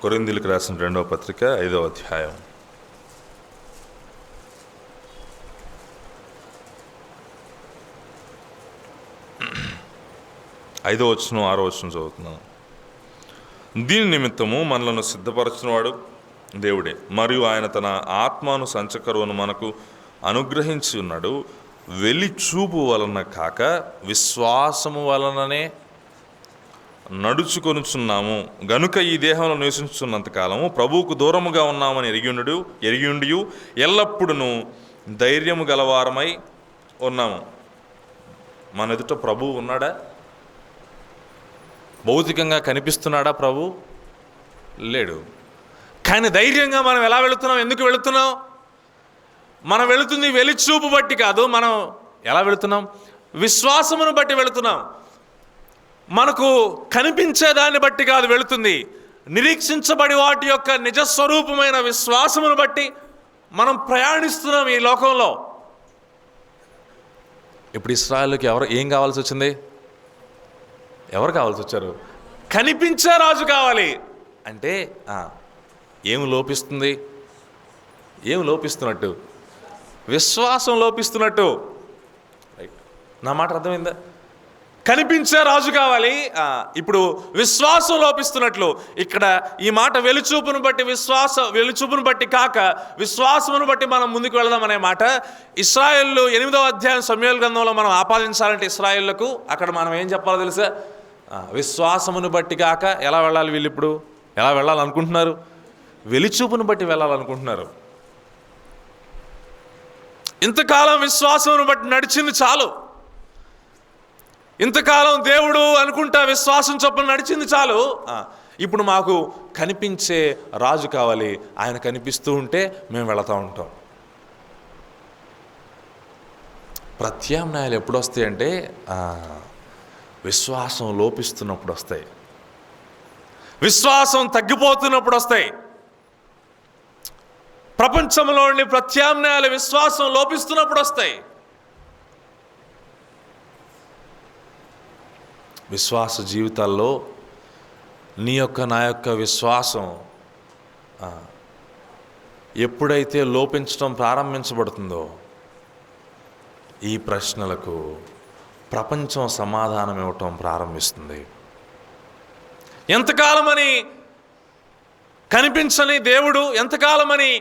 కొరింథీయులకు రాసిన 2వ పత్రిక 5వ అధ్యాయం. ఐదో వచనం 6వ వచనం చదువుతున్నాను. దీని నిమిత్తము మనలను సిద్ధపరచినవాడు దేవుడే, మరియు ఆయన తన ఆత్మను సంచకరువును మనకు అనుగ్రహించి ఉన్నాడు. వెలిచూపు వలన కాక విశ్వాసము వలననే నడుచుకొనుచున్నాము. గనుక ఈ దేహంలో నివసించున్నంతకాలము ప్రభువుకు దూరముగా ఉన్నామని ఎరిగియుండి ఎల్లప్పుడూ ధైర్యము గలవారమై ఉన్నాము. మన ఎదుట ప్రభువు ఉన్నాడా? భౌతికంగా కనిపిస్తున్నాడా ప్రభు? లేడు. కానీ ధైర్యంగా మనం ఎలా వెళుతున్నాం? ఎందుకు వెళుతున్నాం? మనం వెళుతుంది వెలిచూపు బట్టి కాదు. మనం ఎలా వెళుతున్నాం? విశ్వాసమును బట్టి వెళుతున్నాం. మనకు కనిపించేదాన్ని బట్టి కాదు వెళుతుంది. నిరీక్షించబడి వాటి యొక్క నిజస్వరూపమైన విశ్వాసమును బట్టి మనం ప్రయాణిస్తున్నాం ఈ లోకంలో. ఇప్పుడు ఇశ్రాయేలుకి ఏం కావాల్సి వచ్చింది? ఎవరు కావాల్సి వచ్చారు? కనిపించే రాజు కావాలి. అంటే ఏమి లోపిస్తుంది? ఏమి లోపిస్తున్నట్టు? విశ్వాసం లోపిస్తున్నట్టు. రైట్, నా మాట అర్థమైందా? కనిపించే రాజు కావాలి. ఇప్పుడు విశ్వాసం లోపిస్తున్నట్లు ఇక్కడ ఈ మాట వెలుచూపును బట్టి వెలుచూపును బట్టి కాక విశ్వాసమును బట్టి మనం ముందుకు వెళదాం అనే మాట. ఇశ్రాయేలు 8వ అధ్యాయం సమూయేలు గ్రంథంలో మనం ఆపాదించాలంటే ఇశ్రాయేళ్లకు అక్కడ మనం ఏం చెప్పాలో తెలుసా? విశ్వాసమును బట్టి కాక ఎలా వెళ్ళాలి? వీళ్ళు ఇప్పుడు ఎలా వెళ్ళాలనుకుంటున్నారు? వెలిచూపును బట్టి వెళ్ళాలనుకుంటున్నారు. ఇంతకాలం విశ్వాసమును బట్టి నడిచింది చాలు. ఇంతకాలం దేవుడు అనుకుంటా విశ్వాసం చొప్పున నడిచింది చాలు. ఇప్పుడు మాకు కనిపించే రాజు కావాలి. ఆయన కనిపిస్తూ ఉంటే మేము వెళతా ఉంటాం. ప్రత్యామ్నాయాలు ఎప్పుడు వస్తాయంటే విశ్వాసం లోపిస్తున్నప్పుడు వస్తాయి. విశ్వాసం తగ్గిపోతున్నప్పుడు వస్తాయి. ప్రపంచంలోని ప్రత్యామ్నాయాలు విశ్వాసం లోపిస్తున్నప్పుడు వస్తాయి. విశ్వాస జీవితాల్లో నీ యొక్క నా యొక్క విశ్వాసం ఎప్పుడైతే లోపించడం ప్రారంభించబడుతుందో ఈ ప్రశ్నలకు ప్రపంచం సమాధానం ఇవ్వటం ప్రారంభిస్తుంది. ఎంతకాలమని కనిపించని దేవుడు, ఎంతకాలమని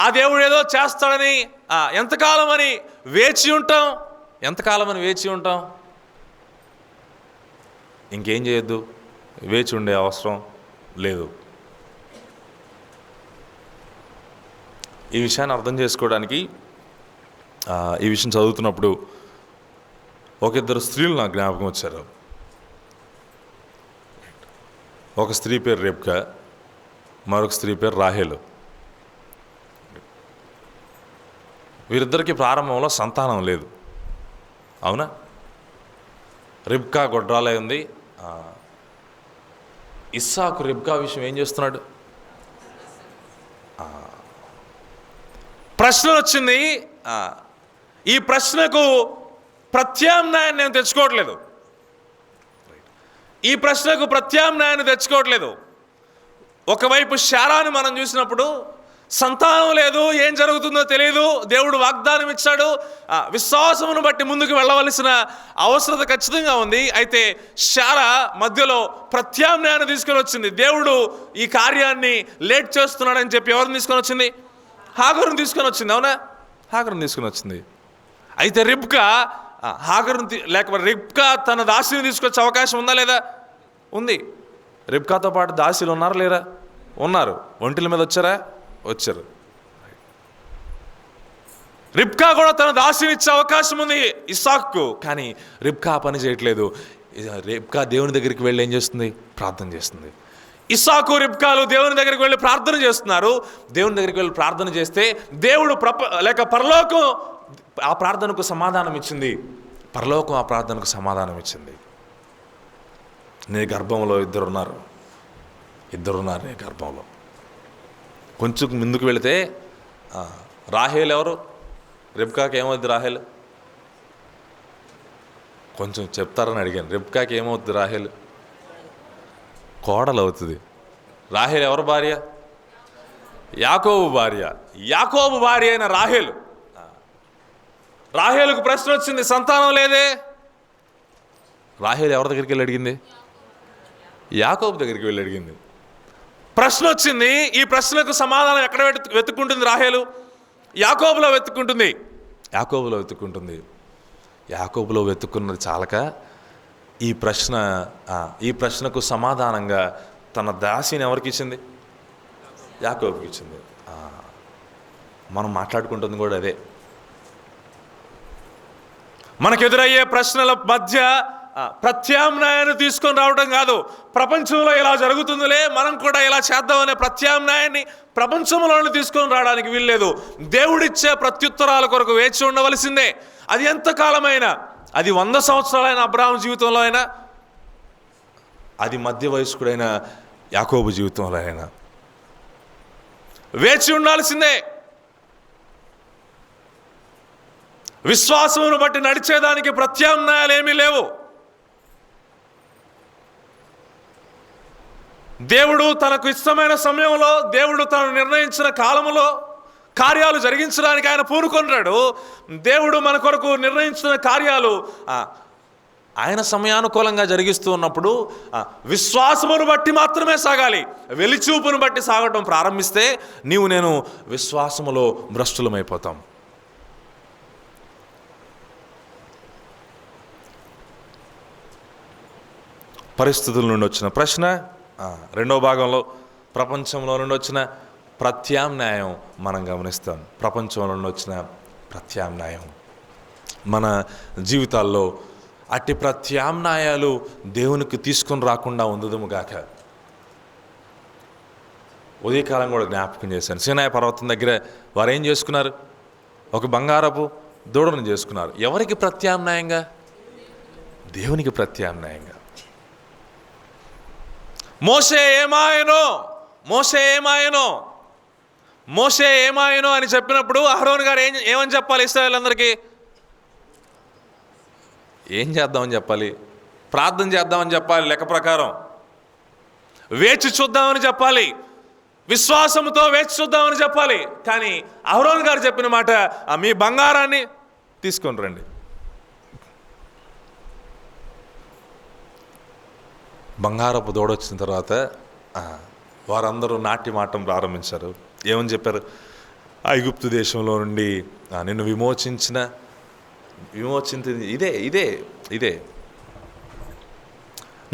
ఆ దేవుడు ఏదో చేస్తాడని ఎంతకాలమని వేచి ఉంటాం? ఎంతకాలమని వేచి ఉంటాం? ఇంకేం చేయొద్దు, వేచి ఉండే అవసరం లేదు. ఈ విషయాన్ని అర్థం చేసుకోవడానికి ఈ విషయం చదువుతున్నప్పుడు ఒక ఇద్దరు స్త్రీలు నాకు జ్ఞాపకం వచ్చారు. ఒక స్త్రీ పేరు రెబ్కా, మరొక స్త్రీ పేరు రాహేలు. వీరిద్దరికి ప్రారంభంలో సంతానం లేదు. అవునా? రిబ్కా గొడ్రాలై ఉంది. ఇస్సాకు రిబ్కా విషయం ఏం చేస్తున్నాడు? ప్రశ్న వచ్చింది, ఈ ప్రశ్నకు ప్రత్యామ్నాయాన్ని నేను తెచ్చుకోవట్లేదు. ఈ ప్రశ్నకు ప్రత్యామ్నాయాన్ని తెచ్చుకోవట్లేదు. ఒకవైపు శారాను మనం చూసినప్పుడు సంతానం లేదు, ఏం జరుగుతుందో తెలియదు, దేవుడు వాగ్దానం ఇచ్చాడు, విశ్వాసమును బట్టి ముందుకు వెళ్ళవలసిన అవసరత ఖచ్చితంగా ఉంది. అయితే శారా మధ్యలో ప్రత్యామ్నాయాన్ని తీసుకొని వచ్చింది. దేవుడు ఈ కార్యాన్ని లేట్ చేస్తున్నాడని చెప్పి ఎవరిని తీసుకొని వచ్చింది? హాగరుని తీసుకొని వచ్చింది. అవునా? హాగరుని తీసుకొని వచ్చింది. అయితే రిబ్కా హాగరుని లేకపోతే రిబ్కా తన దాసిని తీసుకొచ్చే అవకాశం ఉందా లేదా? ఉంది. రిబ్కాతో పాటు దాసీలు ఉన్నారా లేరా? ఉన్నారు. ఒంటిల మీద వచ్చారా? వచ్చారు. రిబ్కా కూడా తన దాసిని ఇచ్చే అవకాశం ఉంది ఇస్సాకుకు. కానీ రిబ్కా పని చేయట్లేదు. రిబ్కా దేవుని దగ్గరికి వెళ్ళి ఏం చేస్తుంది? ప్రార్థన చేస్తుంది. ఇస్సాకు రిబ్కాలు దేవుని దగ్గరికి వెళ్ళి ప్రార్థన చేస్తున్నారు. దేవుని దగ్గరికి వెళ్ళి ప్రార్థన చేస్తే దేవుడు పరలోకం ఆ ప్రార్థనకు సమాధానం ఇచ్చింది. పరలోకం ఆ ప్రార్థనకు సమాధానం ఇచ్చింది. నీ గర్భంలో ఇద్దరున్నారు నీ గర్భంలో. కొంచెం ముందుకు వెళితే రాహేల్ ఎవరు? రిబ్కాకి ఏమవుద్ది రాహేల్? కొంచెం చెప్తారని అడిగాను. రిబ్కాకి ఏమవుద్ది రాహేల్? కోడలు అవుతుంది. రాహేల్ ఎవరు భార్య? యాకోబు భార్య. యాకోబు భార్య అయిన రాహేల్. రాహేలుకు ప్రశ్న వచ్చింది, సంతానం లేదే. రాహేల్ ఎవరి దగ్గరికి వెళ్ళి అడిగింది? యాకోబు దగ్గరికి వెళ్ళి అడిగింది. ప్రశ్న వచ్చింది. ఈ ప్రశ్నకు సమాధానం ఎక్కడ వెతుక్కుంటుంది రాహేలు? యాకోబులో వెతుక్కుంటుంది. యాకోబులో వెతుక్కున్నది చాలక ఈ ప్రశ్నకు సమాధానంగా తన దాసిని ఎవరికి ఇచ్చింది? యాకోబుకి ఇచ్చింది. మనం మాట్లాడుకుంటుంది కూడా అదే. మనకెదురయ్యే ప్రశ్నల మధ్య ప్రత్యామ్నాయాన్ని తీసుకొని రావడం కాదు. ప్రపంచంలో ఇలా జరుగుతుందిలే, మనం కూడా ఇలా చేద్దామనే ప్రత్యామ్నాయాన్ని ప్రపంచంలోనే తీసుకొని రావడానికి వీల్లేదు. దేవుడిచ్చే ప్రత్యుత్తరాల కొరకు వేచి ఉండవలసిందే. అది ఎంతకాలమైనా, అది 100 సంవత్సరాలైన అబ్రాహాము జీవితంలో అయినా, అది మధ్య వయస్కుడైన యాకోబు జీవితంలో అయినా వేచి ఉండాల్సిందే. విశ్వాసమును బట్టి నడిచేదానికి ప్రత్యామ్నాయాలు ఏమీ లేవు. దేవుడు తనకు ఇష్టమైన సమయంలో, దేవుడు తను నిర్ణయించిన కాలంలో కార్యాలు జరిగించడానికి ఆయన పూనుకొన్నాడు. దేవుడు మన కొరకు నిర్ణయించిన కార్యాలు ఆయన సమయానుకూలంగా జరిగిస్తూ ఉన్నప్పుడు విశ్వాసమును బట్టి మాత్రమే సాగాలి. వెలిచూపును బట్టి సాగటం ప్రారంభిస్తే నేను విశ్వాసములో భ్రష్టులమైపోతాం. పరిస్థితుల నుండి వచ్చిన ప్రశ్న, రెండో భాగంలో ప్రపంచంలో నుండి వచ్చిన ప్రత్యామ్నాయం మనం గమనిస్తాం. ప్రపంచంలో నుండి వచ్చిన ప్రత్యామ్నాయం మన జీవితాల్లో అట్టి ప్రత్యామ్నాయాలు దేవునికి తీసుకొని రాకుండా ఉందుదుముగాక. ఉదయకాలం కూడా జ్ఞాపకం చేశాను. సీనాయి పర్వతం దగ్గర వారు ఏం చేసుకున్నారు? ఒక బంగారపు దూడను చేసుకున్నారు. ఎవరికి ప్రత్యామ్నాయంగా? దేవునికి ప్రత్యామ్నాయంగా. మోషే ఏమాయనో అని చెప్పినప్పుడు అహరోను గారు ఏమని చెప్పాలి? ఇశ్రాయేలులందరికీ ఏం చేద్దామని చెప్పాలి? ప్రార్థన చేద్దామని చెప్పాలి. లెక్క ప్రకారం వేచి చూద్దామని చెప్పాలి. విశ్వాసంతో వేచి చూద్దామని చెప్పాలి. కానీ అహరోను గారు చెప్పిన మాట, మీ బంగారాన్ని తీసుకొని రండి. బంగారపు దూడొచ్చిన తర్వాత వారందరూ నాట్యం ఆడటం ప్రారంభించారు. ఏమని చెప్పారు? ఐగుప్తు దేశంలో నుండి నిన్ను విమోచించింది ఇదే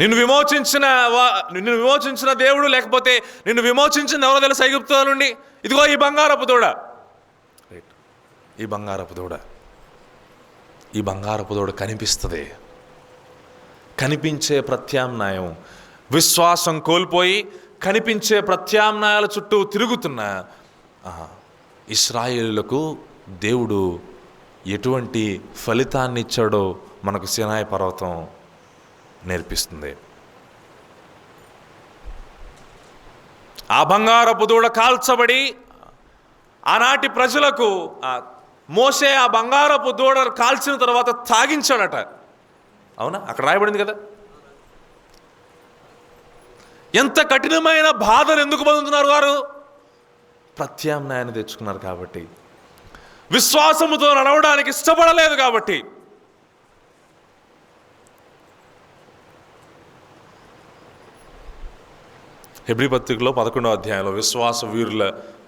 నిన్ను విమోచించిన దేవుడు, లేకపోతే నిన్ను విమోచించింది ఎవరో తెలుసు? ఐగుప్తు నుండి. ఇదిగో ఈ బంగారపు దూడ. ఈ బంగారపు దూడ కనిపిస్తుంది. కనిపించే ప్రత్యామ్నాయం. విశ్వాసం కోల్పోయి కనిపించే ప్రత్యామ్నాయాల చుట్టూ తిరుగుతున్న ఇశ్రాయేలులకు దేవుడు ఎటువంటి ఫలితాన్ని ఇచ్చాడో మనకు సీనాయి పర్వతం నేర్పిస్తుంది. ఆ బంగారపు దూడ కాల్చబడి ఆనాటి ప్రజలకు మోషే ఆ బంగారపు దూడ కాల్చిన తర్వాత తాగించాడట. అవునా? అక్కడ రాయబడింది కదా. ఎంత కఠినమైన బాధలు ఎందుకు పొందుతున్నారు వారు? ప్రత్యామ్నాయాన్ని తెచ్చుకున్నారు కాబట్టి, విశ్వాసముతో నడవడానికి ఇష్టపడలేదు కాబట్టి. హెబ్రీ పత్రికలో 11వ అధ్యాయంలో విశ్వాస వీరుల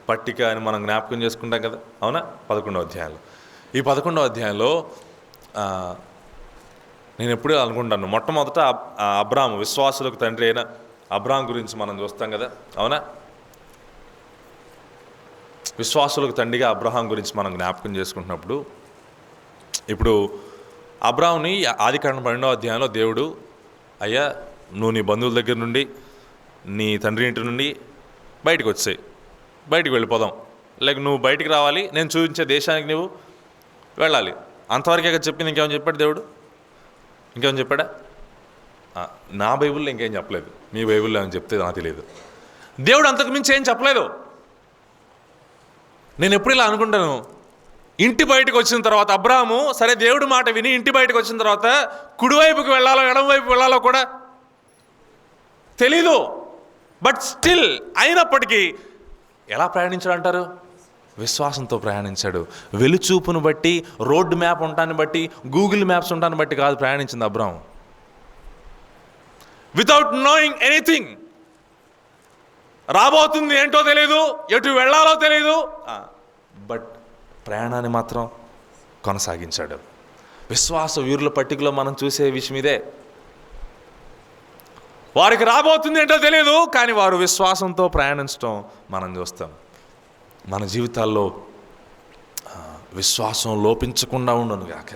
పట్టిక అని మనం జ్ఞాపకం చేసుకుంటాం కదా. అవునా? 11వ అధ్యాయంలో, ఈ 11వ అధ్యాయంలో నేను ఎప్పుడూ అనుకుంటాను, మొట్టమొదట అబ్రాము, విశ్వాసులకు తండ్రి అయిన అబ్రాం గురించి మనం చూస్తాం కదా. అవునా? విశ్వాసులకు తండ్రిగా అబ్రహాం గురించి మనం జ్ఞాపకం చేసుకుంటున్నప్పుడు, ఇప్పుడు అబ్రాంని ఆదికాండం 12వ అధ్యాయంలో దేవుడు, అయ్యా నువ్వు నీ బంధువుల దగ్గర నుండి, నీ తండ్రి ఇంటి నుండి బయటకు వచ్చాయి, బయటికి వెళ్ళిపోదాం, లేక నువ్వు బయటికి రావాలి, నేను చూపించే దేశానికి నువ్వు వెళ్ళాలి. అంతవరకే కదా చెప్పింది. ఇంకేమైనా చెప్పాడు దేవుడు? ఇంకేమైనా చెప్పాడా? నా బైబిల్లో ఇంకేం చెప్పలేదు. మీ బైబిల్లో ఏమైనా చెప్తే నాకు తెలియదు. దేవుడు అంతకు మించి ఏం చెప్పలేదు. నేను ఎప్పుడు ఇలా అనుకుంటాను, ఇంటి బయటకు వచ్చిన తర్వాత అబ్రాహాము సరే దేవుడి మాట విని ఇంటి బయటకు వచ్చిన తర్వాత కుడివైపుకి వెళ్ళాలో ఎడమవైపు వెళ్ళాలో కూడా తెలీదు. బట్ స్టిల్ అయినప్పటికీ ఎలా ప్రయాణించాడు? విశ్వాసంతో ప్రయాణించాడు. వెలుచూపును బట్టి, రోడ్డు మ్యాప్ ఉంటాన్ని బట్టి, గూగుల్ మ్యాప్స్ ఉంటాన్ని బట్టి కాదు ప్రయాణించింది అబ్రాహాం. వితౌట్ నోయింగ్ ఎనీథింగ్, రాబోతుంది ఏంటో తెలియదు, ఎటు వెళ్ళాలో తెలియదు, బట్ ప్రయాణాన్ని మాత్రం కొనసాగించాడు. విశ్వాస వీరుల పట్టికలో మనం చూసే విషయం ఇదే. వారికి రాబోతుంది ఏంటో తెలియదు, కానీ వారు విశ్వాసంతో ప్రయాణించడం మనం చూస్తాం. మన జీవితాల్లో విశ్వాసం లోపించకుండా ఉండును గాక,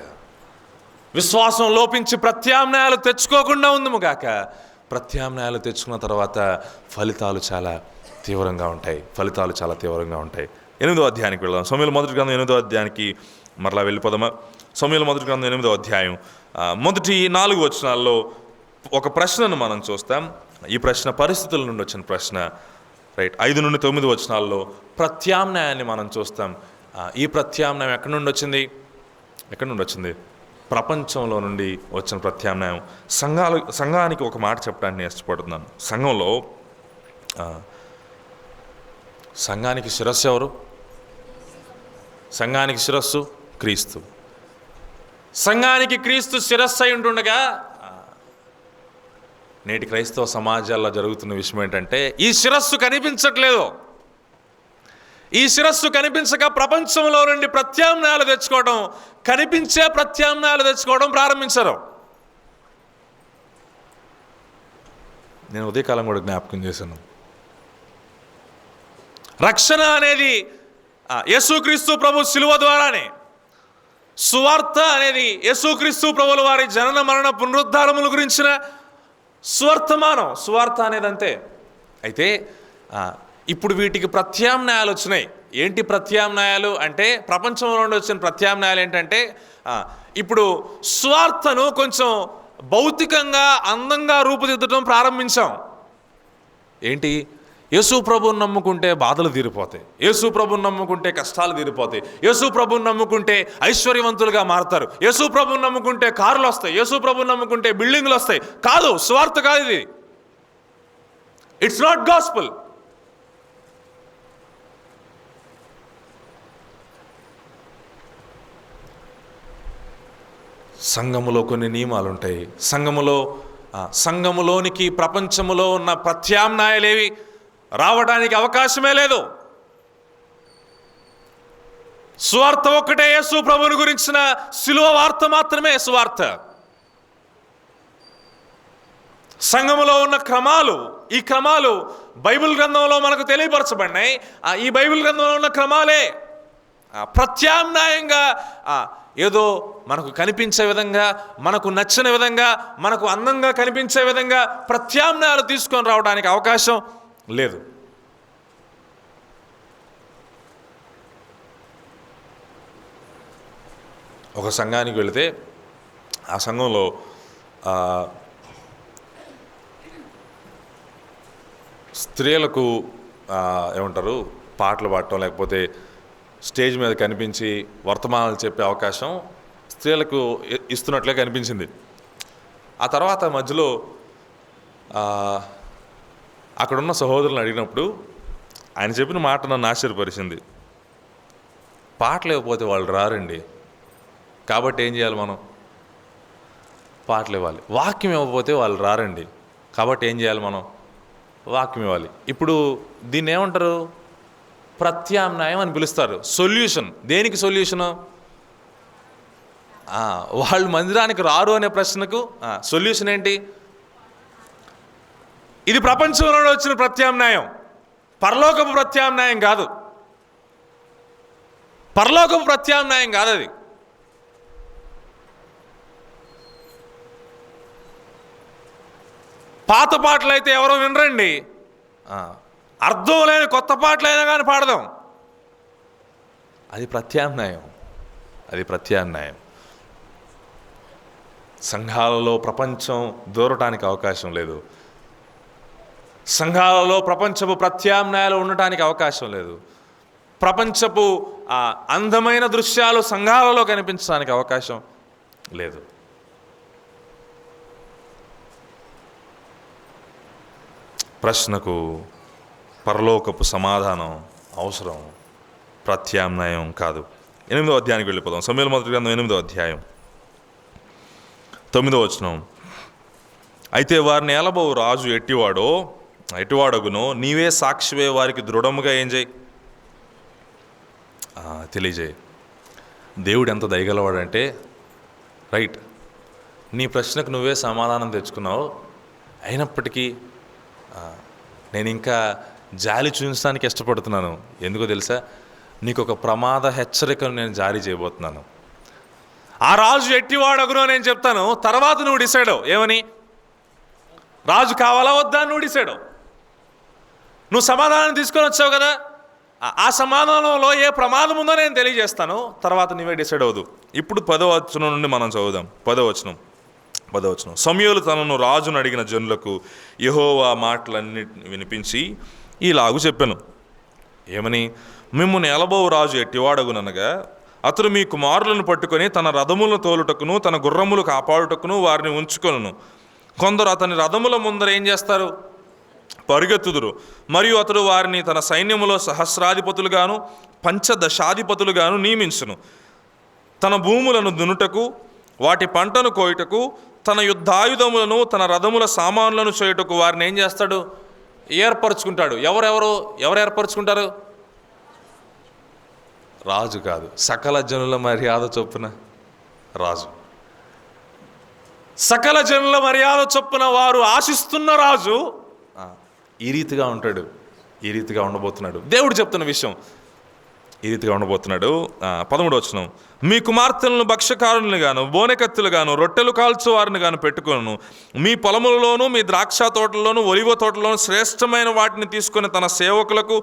విశ్వాసం లోపించి ప్రత్యామ్నాయాలు తెచ్చుకోకుండా ఉందము గాక. ప్రత్యామ్నాయాలు తెచ్చుకున్న తర్వాత ఫలితాలు చాలా తీవ్రంగా ఉంటాయి. 8వ అధ్యాయానికి వెళ్దాం. సమూయేలు మొదటి గ్రంథం 8వ అధ్యాయానికి మరలా వెళ్ళిపోదామా? సమూయేలు మొదటి గ్రంథం 8వ అధ్యాయం మొదటి 4 వచనాల్లో ఒక ప్రశ్నను మనం చూస్తాం. ఈ ప్రశ్న పరిస్థితుల నుండి వచ్చిన ప్రశ్న. రైట్, 5 నుండి 9 వచనాల్లో ప్రత్యామ్నాయాన్ని మనం చూస్తాం. ఈ ప్రత్యామ్నాయం ఎక్కడి నుండి వచ్చింది? ప్రపంచంలో నుండి వచ్చిన ప్రత్యామ్నాయం. సంఘానికి ఒక మాట చెప్పడానికి నేను ఇష్టపడుతున్నాను. సంఘానికి శిరస్సు ఎవరు? సంఘానికి శిరస్సు క్రీస్తు. సంఘానికి క్రీస్తు శిరస్సు అయి ఉంటుండగా నేటి క్రైస్తవ సమాజాల్లో జరుగుతున్న విషయం ఏంటంటే, ఈ శిరస్సు కనిపించట్లేదు. ఈ శిరస్సు కనిపించక ప్రపంచంలో నుండి ప్రత్యామ్నాయాలు తెచ్చుకోవడం, కనిపించే ప్రత్యామ్నాయాలు తెచ్చుకోవడం ప్రారంభించారు. నేను ఉదయకాలం కూడా జ్ఞాపకం చేశాను. రక్షణ అనేది యేసుక్రీస్తు ప్రభు శిలువ ద్వారానే. సువార్త అనేది యేసుక్రీస్తు ప్రభుల వారి జనన మరణ పునరుద్ధారముల గురించిన సువర్తమానం. సువార్త అనేది అంతే. అయితే ఇప్పుడు వీటికి ప్రత్యామ్నాయాలు వచ్చినాయి. ఏంటి ప్రత్యామ్నాయాలు అంటే, ప్రపంచంలో నుండి వచ్చిన ప్రత్యామ్నాయాలు ఏంటంటే, ఇప్పుడు సువార్తను కొంచెం భౌతికంగా అందంగా రూపుదిద్దడం ప్రారంభించాం. ఏంటి? యేసు ప్రభువుని నమ్ముకుంటే బాధలు తీరిపోతాయి, యేసు ప్రభువుని నమ్ముకుంటే కష్టాలు తీరిపోతాయి, యేసు ప్రభువుని నమ్ముకుంటే ఐశ్వర్యవంతులుగా మారుతారు, యేసు ప్రభువుని నమ్ముకుంటే కార్లు వస్తాయి, యేసు ప్రభువుని నమ్ముకుంటే బిల్డింగ్లు వస్తాయి. కాదు, సువార్త కాదు ఇది. It's not gospel. సంఘములో కొన్ని నియమాలు ఉంటాయి. సంఘములోనికి ప్రపంచములో ఉన్న ప్రత్యామ్నాయాలేవి రావడానికి అవకాశమే లేదు. సువార్త ఒక్కటే, యేసు ప్రభువుని గురించిన శిలువ వార్త మాత్రమే సువార్త. సంఘములో ఉన్న క్రమాలు, ఈ క్రమాలు బైబిల్ గ్రంథంలో మనకు తెలియపరచబడినాయి. ఈ బైబిల్ గ్రంథంలో ఉన్న క్రమాలే ప్రత్యామ్నాయంగా ఏదో మనకు కనిపించే విధంగా, మనకు నచ్చిన విధంగా, మనకు అందంగా కనిపించే విధంగా ప్రత్యామ్నాయాలు తీసుకొని రావడానికి అవకాశం లేదు. ఒక సంఘానికి వెళితే ఆ సంఘంలో స్త్రీలకు ఏమంటారు, పాటలు పాడటం, లేకపోతే స్టేజ్ మీద కనిపించి వర్తమానాలు చెప్పే అవకాశం స్త్రీలకు ఇస్తున్నట్లే కనిపించింది. ఆ తర్వాత మధ్యలో అక్కడున్న సహోదరులను అడిగినప్పుడు ఆయన చెప్పిన మాట నన్ను ఆశ్చర్యపరిచింది. పాటలు ఇవ్వకపోతే వాళ్ళు రారండి, కాబట్టి ఏం చేయాలి మనం? పాటలు ఇవ్వాలి. వాక్యం ఇవ్వకపోతే వాళ్ళు రారండి, కాబట్టి ఏం చేయాలి మనం? వాక్యం ఇవ్వాలి. ఇప్పుడు దీన్ని ఏమంటారు? ప్రత్యామ్నాయం అని పిలుస్తారు. సొల్యూషన్. దేనికి సొల్యూషను? వాళ్ళు మందిరానికి రారు అనే ప్రశ్నకు సొల్యూషన్ ఏంటి? ఇది ప్రపంచంలో వచ్చిన ప్రత్యామ్నాయం, పరలోకపు ప్రత్యామ్నాయం కాదు. పరలోకపు ప్రత్యామ్నాయం కాదు అది. పాత పాటలు అయితే ఎవరో వినరండి, అర్థం లేని కొత్త పాటలైనా కానీ పాడదాం. అది ప్రత్యామ్నాయం, అది ప్రత్యామ్నాయం. సంఘాలలో ప్రపంచం దూరటానికి అవకాశం లేదు. సంఘాలలో ప్రపంచపు ప్రత్యామ్నాయాలు ఉండటానికి అవకాశం లేదు. ప్రపంచపు అందమైన దృశ్యాలు సంఘాలలో కనిపించడానికి అవకాశం లేదు. ప్రశ్నకు పరలోకపు సమాధానం అవసరం, ప్రత్యామ్నాయం కాదు. 8వ అధ్యాయానికి వెళ్ళిపోదాం. సమూయేలు మొదటి గ్రంథం 8వ అధ్యాయం 9వ వచనం. అయితే వారిని ఏలబోవు రాజు ఎట్టివాడగునో నీవే సాక్షివే వారికి దృఢముగా ఏం చేయి, తెలియజేయి. దేవుడు ఎంత దయగలవాడంటే, రైట్, నీ ప్రశ్నకు నువ్వే సమాధానం తెచ్చుకున్నావు, అయినప్పటికీ నేను ఇంకా జాలి చూపించడానికి ఇష్టపడుతున్నాను. ఎందుకో తెలుసా? నీకు ఒక ప్రమాద హెచ్చరికను నేను జారీ చేయబోతున్నాను. ఆ రాజు ఎట్టివాడగునో నేను చెప్తాను, తర్వాత నువ్వు డిసైడ్ అవు. ఏమని? రాజు కావాలా వద్దా నువ్వు డిసైడ్ అవు. నువ్వు సమాధానం తీసుకొని వచ్చావు కదా, ఆ సమాధానంలో ఏ ప్రమాదం ఉందో నేను తెలియజేస్తాను, తర్వాత నువ్వే డిసైడ్ అవ్వదు. ఇప్పుడు 10వ వచనం నుండి మనం చదువుదాం. 10వ వచనం. సమూయేలు తనను రాజును అడిగిన జనులకు యెహోవా మాటలన్నిటిని వినిపించి ఇలాగు చెప్పెను. ఏమని? మిమ్మును ఏలబోవు రాజు ఎట్టివాడగుననగా అతడు మీ కుమారులను పట్టుకొని తన రథములను తోలుటకును తన గుర్రములు కాపాడుటకును వారిని ఉంచుకొనును. కొందరు అతని రథముల ముందర ఏం చేస్తారు? పరిగెత్తుదురు. మరియు అతడు వారిని తన సైన్యములో సహస్రాధిపతులుగాను పంచదశాధిపతులుగాను నియమించును. తన భూములను దున్నుటకు వాటి పంటను కోయుటకు తన యుద్ధాయుధములను తన రథముల సామాన్లను చేయుటకు వారిని ఏం చేస్తాడు? ఏర్పరచుకుంటాడు. ఎవరు ఏర్పరచుకుంటారు? రాజు కాదు, సకల జనుల మర్యాద చొప్పున రాజు. సకల జనుల మర్యాద చొప్పున వారు ఆశిస్తున్న రాజు ఈ రీతిగా ఉంటాడు, ఈ రీతిగా ఉండబోతున్నాడు. దేవుడు చెప్తున్న విషయం ఈ రీతిగా ఉండబోతున్నాడు. 13వ వచనం. మీ కుమార్తెలను భక్ష్యకారులను గాను బోనెకత్తులు గాను రొట్టెలు కాల్చు వారిని గాను పెట్టుకొను. మీ పొలములలోను మీ ద్రాక్ష తోటల్లోను ఒలివ తోటలోను శ్రేష్టమైన వాటిని తీసుకొని తన సేవకులకు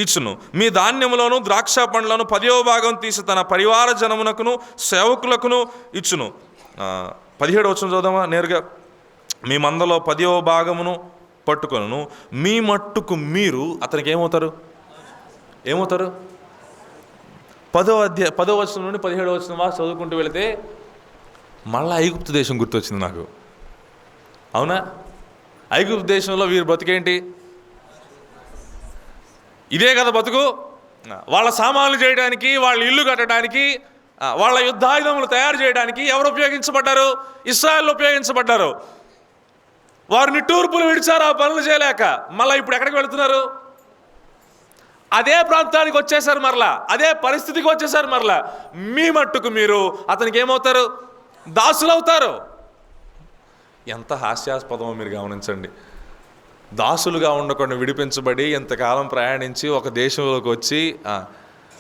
ఇచ్చును. మీ ధాన్యములను ద్రాక్ష పండ్లను 10వ భాగం తీసి తన పరివార జనమునకును సేవకులకును ఇచ్చును. 17వ వచనం చదువుదామా నేరుగా. మీ మందలో 10వ భాగమును పట్టుకొను. మీ మట్టుకు మీరు అతనికి ఏమవుతారు? 10వ వచనం నుండి 17వ వచనం వరకు చదువుకుంటూ వెళితే మళ్ళీ ఐగుప్తు దేశం గుర్తొచ్చింది నాకు. అవునా? ఐగుప్తు దేశంలో వీరు బతుకేంటి? ఇదే కదా బతుకు. వాళ్ళ సామాన్లు చేయడానికి, వాళ్ళ ఇల్లు కట్టడానికి, వాళ్ళ యుద్ధాయుధములు తయారు చేయడానికి ఎవరు ఉపయోగించబడ్డారు? ఇశ్రాయేలు ఉపయోగించబడ్డారు. వారు నిట్టూర్పులు విడిచారు ఆ పనులు చేయలేక. మళ్ళీ ఇప్పుడు ఎక్కడికి వెళుతున్నారు? అదే ప్రాంతానికి వచ్చేసారు, మరలా అదే పరిస్థితికి వచ్చేసారు. మరలా మీ మట్టుకు మీరు అతనికి ఏమవుతారు? దాసులవుతారు. ఎంత హాస్యాస్పదమో మీరు గమనించండి. దాసులుగా ఉండకుండా విడిపించబడి ఎంతకాలం ప్రయాణించి ఒక దేశంలోకి వచ్చి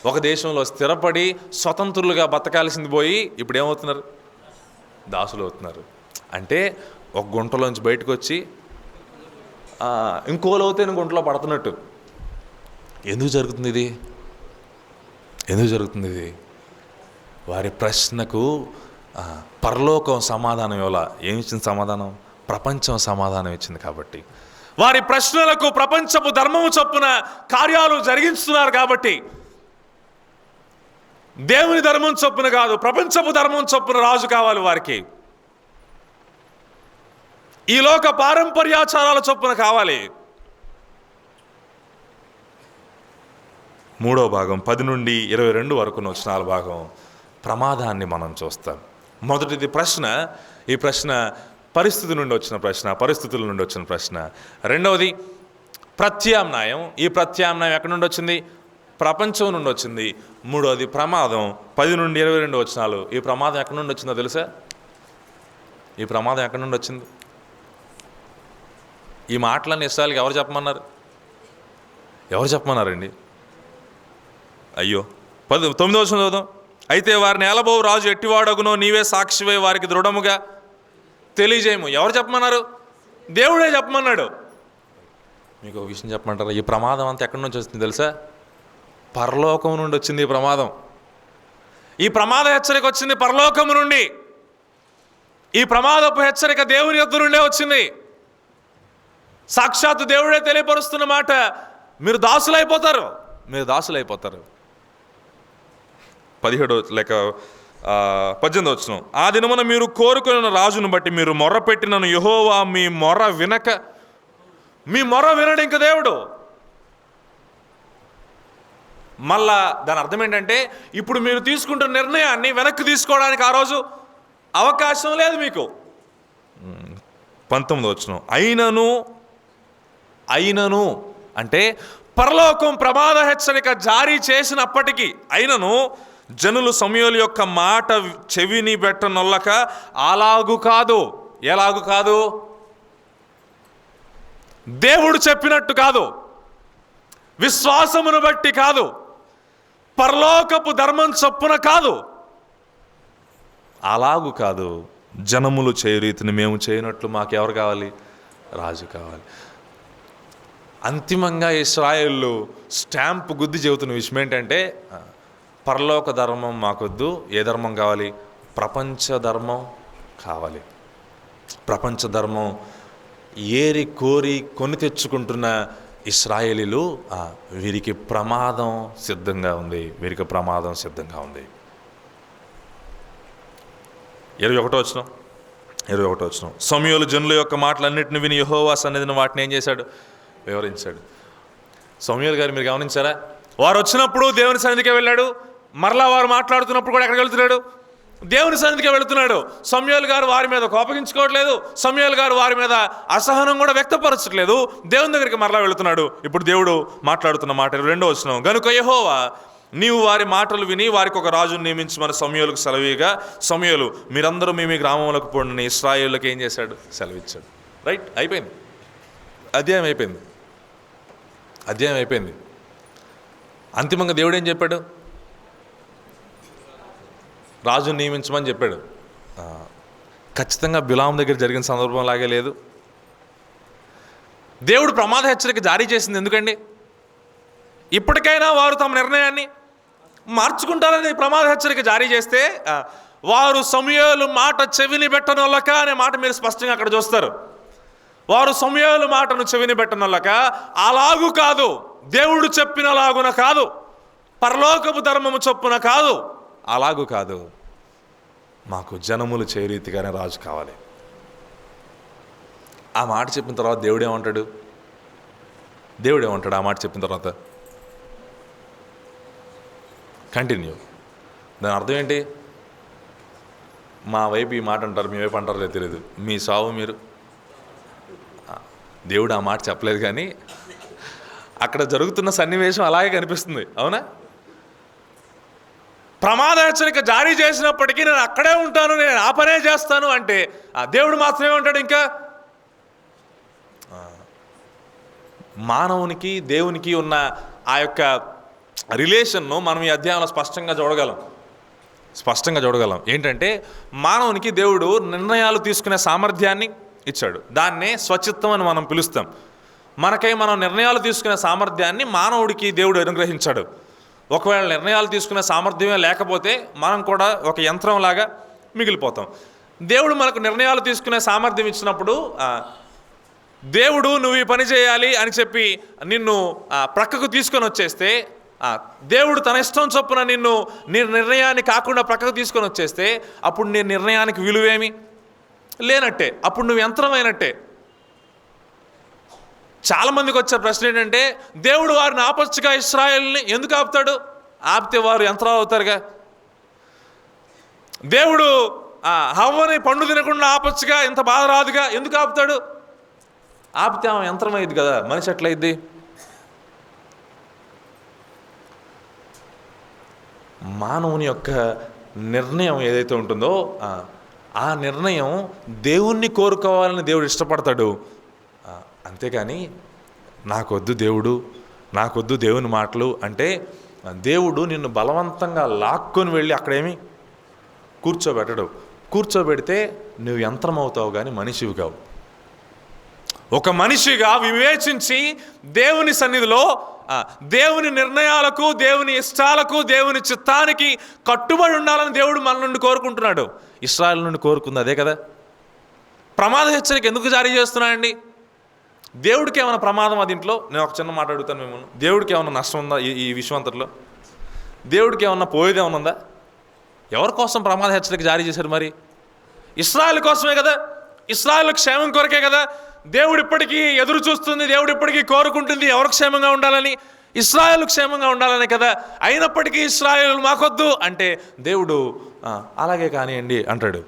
ఒక దేశంలో స్థిరపడి స్వతంత్రులుగా బతకాల్సింది పోయి ఇప్పుడు ఏమవుతున్నారు? దాసులు అవుతున్నారు. అంటే ఒక గుంటలోంచి బయటకు వచ్చి ఇంకో లోతైన గుంటలో పడుతున్నట్టు. ఎందుకు జరుగుతుంది ఇది? వారి ప్రశ్నకు పరలోకం సమాధానం ఇవ్వాల. ఏమిచ్చింది సమాధానం? ప్రపంచం సమాధానం ఇచ్చింది. కాబట్టి వారి ప్రశ్నలకు ప్రపంచపు ధర్మము చొప్పున కార్యాలు జరిగిస్తున్నారు. కాబట్టి దేవుని ధర్మం చొప్పున కాదు, ప్రపంచపు ధర్మం చొప్పున రాజు కావాలి వారికి. ఈ లోక పారంపర్యాచారాల చొప్పున కావాలి. 3వ భాగం 10 నుండి 22 వరకు వచనాల భాగం ప్రమాదాన్ని మనం చూస్తాం. మొదటిది ప్రశ్న. ఈ ప్రశ్న పరిస్థితి నుండి వచ్చిన ప్రశ్న, పరిస్థితుల నుండి వచ్చిన ప్రశ్న. రెండవది ప్రత్యామ్నాయం. ఈ ప్రత్యామ్నాయం ఎక్కడి నుండి వచ్చింది? ప్రపంచం నుండి వచ్చింది. మూడవది ప్రమాదం. 10 నుండి 22 వచనాలు. ఈ ప్రమాదం ఎక్కడి నుండి వచ్చిందో తెలుసా? ఈ ప్రమాదం ఎక్కడి నుండి వచ్చింది? ఈ మాటలన్నీ ఇస్రాయేలుకి ఎవరు చెప్పమన్నారు? ఎవరు చెప్పమన్నారండి? అయ్యో, 9వ వచనం చదువుదాం. అయితే వారిని ఏలబోవు రాజు ఎట్టివాడగునో నీవే సాక్షివై వారికి దృఢముగా తెలియజేయము. ఎవరు చెప్పమన్నారు? దేవుడే చెప్పమన్నాడు. మీకు ఒక విషయం చెప్పమంటారా? ఈ ప్రమాదం అంతా ఎక్కడి నుంచి వస్తుంది తెలుసా? పరలోకం నుండి వచ్చింది ఈ ప్రమాదం. ఈ ప్రమాద హెచ్చరిక వచ్చింది పరలోకము నుండి. ఈ ప్రమాదపు హెచ్చరిక దేవుని యొద్ద నుండే వచ్చింది. సాక్షాత్తు దేవుడే తెలియపరుస్తున్న మాట. మీరు దాసులైపోతారు, మీరు దాసులైపోతారు. 18వ వచనం. ఆ దినమున మీరు కోరుకున్న రాజును బట్టి మీరు మొర్ర పెట్టినను యెహోవా మీ మొర్ర వినక, మీ మొర్ర వినడు ఇంక దేవుడు. మళ్ళా దాని అర్థం ఏంటంటే, ఇప్పుడు మీరు తీసుకుంటున్న నిర్ణయాన్ని వెనక్కి తీసుకోవడానికి ఆ రోజు అవకాశం లేదు మీకు. 19వ వచనం. అయినను అంటే పరలోకం ప్రమాద హెచ్చరిక జారీ చేసినప్పటికీ అయినను జనులు సమూయేలు యొక్క మాట చెవిని పెట్టనొల్లక అలాగు కాదు. ఎలాగు కాదు? దేవుడు చెప్పినట్టు కాదు, విశ్వాసమును బట్టి కాదు, పరలోకపు ధర్మం చొప్పున కాదు. అలాగు కాదు. జనములు చేయు రీతిని మేము చేయనట్లు మాకెవరు కావాలి? రాజు కావాలి. అంతిమంగా ఇశ్రాయేలు స్టాంప్ గుద్ది చెబుతున్న విషయం ఏంటంటే, పరలోక ధర్మం మాకొద్దు. ఏ ధర్మం కావాలి? ప్రపంచ ధర్మం కావాలి. ప్రపంచ ధర్మం ఏరి కోరి కొని తెచ్చుకుంటున్న ఇశ్రాయేలీలు వీరికి ప్రమాదం సిద్ధంగా ఉంది. వీరికి ప్రమాదం సిద్ధంగా ఉంది. 21వ వచనం. సమూయేలు జనుల యొక్క మాటలన్నింటిని విని యెహోవా సన్నిధిని వాటిని ఏం చేశాడు? వివరించాడు. సమూయేలు గారు మీరు గమనించారా? వారు వచ్చినప్పుడు దేవుని సన్నిధికే వెళ్ళాడు. మరలా వారు మాట్లాడుతున్నప్పుడు కూడా ఎక్కడికి వెళ్తున్నాడు? దేవుని సన్నిధికే వెళుతున్నాడు. సమూయేలు గారు వారి మీద కోపగించుకోవట్లేదు. సమూయేలు గారు వారి మీద అసహనం కూడా వ్యక్తపరచట్లేదు. దేవుని దగ్గరికి మరలా వెళుతున్నాడు. ఇప్పుడు దేవుడు మాట్లాడుతున్న మాట 22వ వచనం. గనుక యెహోవా నీవు వారి మాటలు విని వారికి ఒక రాజును నియమించమని సమూయేలుకు సెలవీయగా, సమూయేలు మీరందరూ మీ గ్రామంలోకి పోండి ఇశ్రాయేలుకి ఏం చేశాడు? సెలవిచ్చాడు. రైట్, అయిపోయింది. అధ్యాయం అయిపోయింది. అంతిమంగా దేవుడు ఏం చెప్పాడు? రాజును నియమించమని చెప్పాడు. ఖచ్చితంగా బిలాము దగ్గర జరిగిన సందర్భం లాగే లేదు. దేవుడు ప్రమాద హెచ్చరిక జారీ చేసింది ఎందుకండి? ఇప్పటికైనా వారు తమ నిర్ణయాన్ని మార్చుకుంటారని ప్రమాద హెచ్చరిక జారీ చేస్తే, వారు సమూయేలు మాట చెవిని పెట్టనొల్లక అనే మాట మీరు స్పష్టంగా అక్కడ చూస్తారు. వారు సమూయేలు మాటను చెవిని పెట్టనొల్లక అలాగు కాదు, దేవుడు చెప్పినలాగున కాదు, పరలోకపు ధర్మము చొప్పున కాదు, అలాగు కాదు, మాకు జనములు చేరీతిగానే రాజు కావాలి. ఆ మాట చెప్పిన తర్వాత దేవుడేమంటాడు? ఆ మాట చెప్పిన తర్వాత కంటిన్యూ. దాని అర్థం ఏంటి? మా వైపు ఈ మాట అంటారు, మీ వైపు అంటారో తెలియదు, మీ సావు మీరు. దేవుడు ఆ మాట చెప్పలేదు, కానీ అక్కడ జరుగుతున్న సన్నివేశం అలాగే కనిపిస్తుంది. అవునా? ప్రమాద హెచ్చరిక జారీ చేసినప్పటికీ నేను అక్కడే ఉంటాను, నేను ఆ పనే చేస్తాను అంటే ఆ దేవుడు మాత్రమే ఉంటాడు. ఇంకా మానవునికి దేవునికి ఉన్న ఆ యొక్క రిలేషన్ను మనం ఈ అధ్యాయంలో స్పష్టంగా చూడగలం. ఏంటంటే మానవునికి దేవుడు నిర్ణయాలు తీసుకునే సామర్థ్యాన్ని ఇచ్చాడు. దాన్నే స్వచిత్తం అని మనం పిలుస్తాం. మనం నిర్ణయాలు తీసుకునే సామర్థ్యాన్ని మానవుడికి దేవుడు అనుగ్రహించాడు. ఒకవేళ నిర్ణయాలు తీసుకునే సామర్థ్యమే లేకపోతే మనం కూడా ఒక యంత్రంలాగా మిగిలిపోతాం. దేవుడు మనకు నిర్ణయాలు తీసుకునే సామర్థ్యం ఇచ్చినప్పుడు దేవుడు నువ్వు ఈ పని చేయాలి అని చెప్పి నిన్ను ప్రక్కకు తీసుకొని వచ్చేస్తే దేవుడు తన ఇష్టం చొప్పున నిన్ను నీ నిర్ణయాన్ని కాకుండా ప్రక్కకు తీసుకొని వచ్చేస్తే అప్పుడు నీ నిర్ణయానికి విలువేమి లేనట్టే, అప్పుడు నువ్వు యంత్రమైనట్టే. చాలామందికి వచ్చే ప్రశ్న ఏంటంటే, దేవుడు వారిని ఆపొచ్చుగా ఇశ్రాయేలుని, ఎందుకు ఆపుతాడు? ఆపితే వారు యంత్రాలు అవుతారుగా. దేవుడు హవ్వని పండు తినకుండా ఆపొచ్చుగా, ఇంత బాధ రాదుగా, ఎందుకు ఆపుతాడు? ఆపితే ఆమె యంత్రం అయ్యింది కదా, మనిషి ఎట్లయిద్ది? మానవుని యొక్క నిర్ణయం ఏదైతే ఉంటుందో ఆ నిర్ణయం దేవుణ్ణి కోరుకోవాలని దేవుడు ఇష్టపడతాడు. అంతేకాని నాకొద్దు దేవుడు, నాకొద్దు దేవుని మాటలు అంటే దేవుడు నిన్ను బలవంతంగా లాక్కొని వెళ్ళి అక్కడేమి కూర్చోబెట్టడు. కూర్చోబెడితే నువ్వు యంత్రం అవుతావు కానీ మనిషివి కావు. ఒక మనిషిగా వివేచించి దేవుని సన్నిధిలో దేవుని నిర్ణయాలకు, దేవుని ఇష్టాలకు, దేవుని చిత్తానికి కట్టుబడి ఉండాలని దేవుడు మన నుండి కోరుకుంటున్నాడు. ఇశ్రాయేలు నుండి కోరుకుంది అదే కదా. ప్రమాద హెచ్చరిక ఎందుకు జారీ చేస్తున్నాడండి? దేవుడికి ఏమైనా ప్రమాదం అది ఇంట్లో? నేను ఒక చిన్న మాట అడుగుతాను మిమ్మల్ని, దేవుడికి ఏమైనా నష్టం ఉందా ఈ విషయం అంతట్లో? దేవుడికి ఏమన్నా పోయేది ఏమన్నా ఉందా? ఎవరి కోసం ప్రమాద హెచ్చరిక జారీ చేశారు? మరి ఇశ్రాయేలు కోసమే కదా, ఇశ్రాయేలు క్షేమం కొరకే కదా దేవుడు ఇప్పటికీ ఎదురు చూస్తుంది, దేవుడు ఇప్పటికీ కోరుకుంటుంది. ఎవరు క్షేమంగా ఉండాలని? ఇశ్రాయేలు క్షేమంగా ఉండాలని కదా. అయినప్పటికీ ఇశ్రాయేలు మాకొద్దు అంటే దేవుడు అలాగే కానివ్వండి అంటాడు.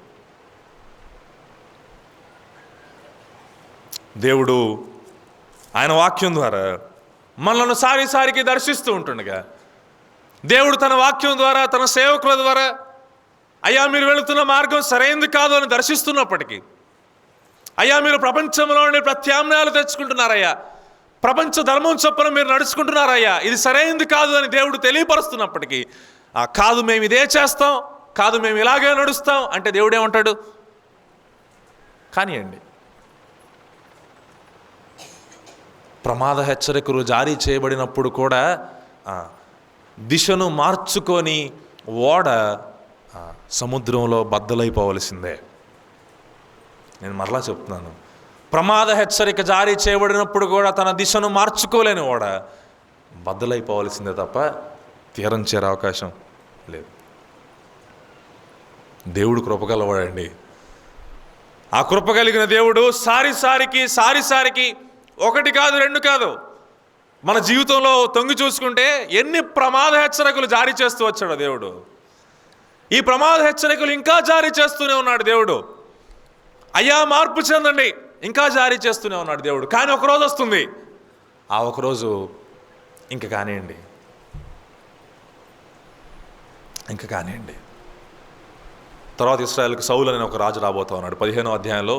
దేవుడు ఆయన వాక్యం ద్వారా మనల్ని సారికి దర్శిస్తూ ఉంటుండగా, దేవుడు తన వాక్యం ద్వారా, తన సేవకుల ద్వారా అయ్యా మీరు వెళుతున్న మార్గం సరైనది కాదు అని దర్శిస్తున్నప్పటికీ, అయ్యా మీరు ప్రపంచంలోని ప్రత్యామ్నాయాలు తెచ్చుకుంటున్నారయ్యా, ప్రపంచ ధర్మం చొప్పున మీరు నడుచుకుంటున్నారయ్యా, ఇది సరైనది కాదు అని దేవుడు తెలియపరుస్తున్నప్పటికీ, కాదు మేము ఇదే చేస్తాం, కాదు మేము ఇలాగే నడుస్తాం అంటే దేవుడు ఏమంటాడు? కానివ్వండి. ప్రమాద హెచ్చరికలు జారీ చేయబడినప్పుడు కూడా దిశను మార్చుకొని ఓడ సముద్రంలో బద్దలైపోవలసిందే. నేను మరలా చెప్తున్నాను, ప్రమాద హెచ్చరిక జారీ చేయబడినప్పుడు కూడా తన దిశను మార్చుకోలేని ఓడ బద్దలైపోవలసిందే తప్ప తీరం చేరే అవకాశం లేదు. దేవుడు కృపగలవాడండి. ఆ కృప కలిగిన దేవుడు సారికి ఒకటి కాదు, రెండు కాదు, మన జీవితంలో తొంగి చూసుకుంటే ఎన్ని ప్రమాద హెచ్చరికలు జారీ చేస్తూ వచ్చాడు దేవుడు. ఈ ప్రమాద హెచ్చరికలు ఇంకా జారీ చేస్తూనే ఉన్నాడు దేవుడు. అయ్యా మార్పు చెందండి, ఇంకా జారీ చేస్తూనే ఉన్నాడు దేవుడు. కానీ ఒకరోజు వస్తుంది, ఆ ఒకరోజు ఇంకా కానివ్వండి, ఇంకా కానివ్వండి. తర్వాత ఇశ్రాయేలుకి సౌలు అనే ఒక రాజు రాబోతా ఉన్నాడు. 15వ అధ్యాయంలో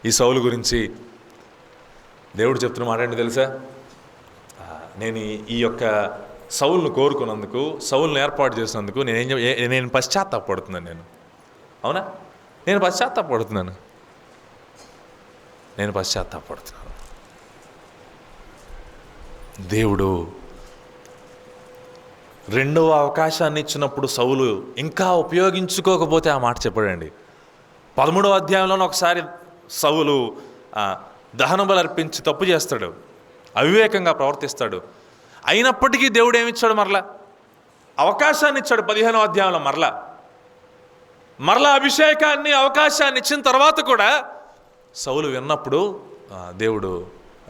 ఈ సౌలు గురించి దేవుడు చెప్తున్న మాట ఏంటి తెలుసా? నేను ఈ యొక్క సౌలును కోరుకున్నందుకు, సౌలును ఏర్పాటు చేసినందుకు నేను పశ్చాత్తాపడుతున్నాను. అవునా? నేను పశ్చాత్తాపడుతున్నాను. దేవుడు రెండవ అవకాశాన్ని ఇచ్చినప్పుడు సౌలు ఇంకా ఉపయోగించుకోకపోతే ఆ మాట చెప్పాడండి. 13వ అధ్యాయంలోనే ఒకసారి సౌలు దహన బలి అర్పించి తప్పు చేస్తాడు, అవివేకంగా ప్రవర్తిస్తాడు. అయినప్పటికీ దేవుడు ఏమిచ్చాడు? మరలా అవకాశాన్ని ఇచ్చాడు. 15వ అధ్యాయంలో మరలా అభిషేకాన్ని, అవకాశాన్ని ఇచ్చిన తర్వాత కూడా సౌలు విన్నప్పుడు దేవుడు